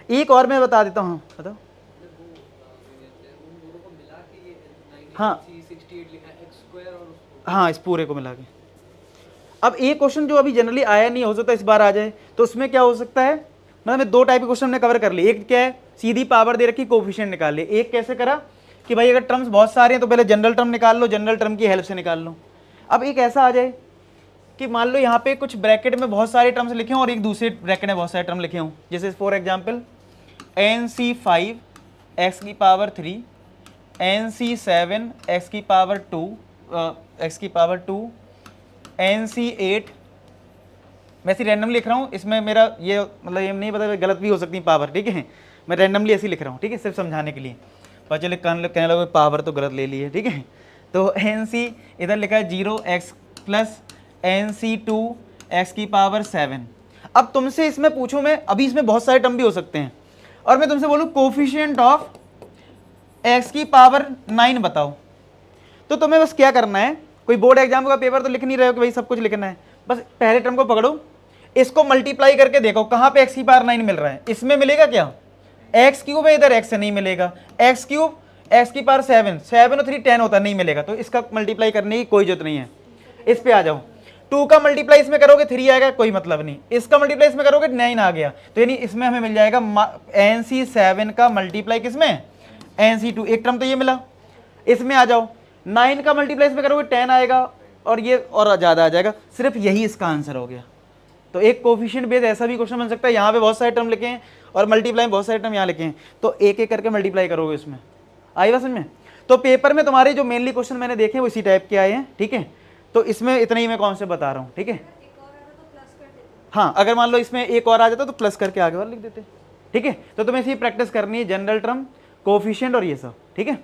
एक और मैं बता देता हूँ, बताओ। हाँ हाँ, इस पूरे को मिला के। अब एक क्वेश्चन जो अभी जनरली आया नहीं, हो सकता है इस बार आ जाए, तो उसमें क्या हो सकता है, मतलब दो टाइप के क्वेश्चन हमने कवर कर लिए। एक क्या है, सीधी पावर दे रखी, कोफिशिएंट निकाल ले। एक कैसे करा कि भाई अगर टर्म्स बहुत सारे हैं तो पहले जनरल टर्म निकाल लो, जनरल टर्म की हेल्प से निकाल लो। अब एक ऐसा आ जाए कि मान लो यहाँ पे कुछ ब्रैकेट में बहुत सारे टर्म्स लिखे हों और एक दूसरे ब्रैकेट में बहुत सारे टर्म लिखे हों, जैसे फॉर एग्जाम्पल NC5 x की पावर 3, NC7 x की पावर 2, NC8, मैं ऐसी रैंडमली लिख रहा हूँ, इसमें मेरा ये मतलब ये नहीं पता, गलत भी हो सकती है पावर, ठीक है, मैं रैंडमली ऐसे लिख रहा हूँ, ठीक है, सिर्फ समझाने के लिए। पर चले कहने लगे पावर तो गलत ले ली है, ठीक है। तो NC इधर लिखा है 0x प्लस NC2 x की पावर 7। अब तुमसे इसमें पूछूं मैं, अभी इसमें बहुत सारे टर्म भी हो सकते हैं, और मैं तुमसे बोलूँ कोफिशिएंट ऑफ x की पावर 9 बताओ, तो तुम्हें बस क्या करना है, कोई बोर्ड एग्जाम का पेपर तो लिख नहीं रहे हो कि भाई सब कुछ लिखना है, बस पहले टर्म को पकड़ो, इसको मल्टीप्लाई करके देखो कहाँ पे x की पावर 9 मिल रहा है। इसमें मिलेगा क्या, एक्स क्यूब है, इधर x से नहीं मिलेगा, एक्स क्यूब x की पावर 7 और 3 10 होता है, नहीं मिलेगा, तो इसका मल्टीप्लाई करने की कोई जरूरत नहीं है। इस पे आ जाओ, 2 का मल्टीप्लाई इसमें करोगे 3 आएगा, कोई मतलब नहीं, इसका मल्टीप्लाई इसमें करोगे 9 आ गया, तो यानी इसमें हमें मिल जाएगा NC7 का मल्टीप्लाई किसमें, NC2, एक टर्म तो ये मिला। इसमें आ जाओ, 9 का मल्टीप्लाई इसमें करोगे 10 आएगा, और ये और ज़्यादा आ जाएगा, सिर्फ यही इसका आंसर हो गया। तो एक कोफिशिएंट बेस्ड ऐसा भी क्वेश्चन बन सकता है, यहाँ पे बहुत सारे टर्म लिखे हैं और मल्टीप्लाई में बहुत सारे टर्म यहाँ लिखे हैं, तो एक एक करके मल्टीप्लाई करोगे उसमें। आई बात समझ में? तो पेपर में तुम्हारे जो मेनली क्वेश्चन मैंने देखे वो इसी टाइप के आए हैं, ठीक है। तो इसमें इतना ही मैं कॉन्सेप्ट बता रहा हूँ, ठीक है। हाँ, अगर मान लो इसमें एक और आ जाता तो प्लस करके आगे और लिख देते, ठीक है। तो तुम्हें इसी प्रैक्टिस करनी है, जनरल टर्म, कोफिशिएंट और ये सब, ठीक है।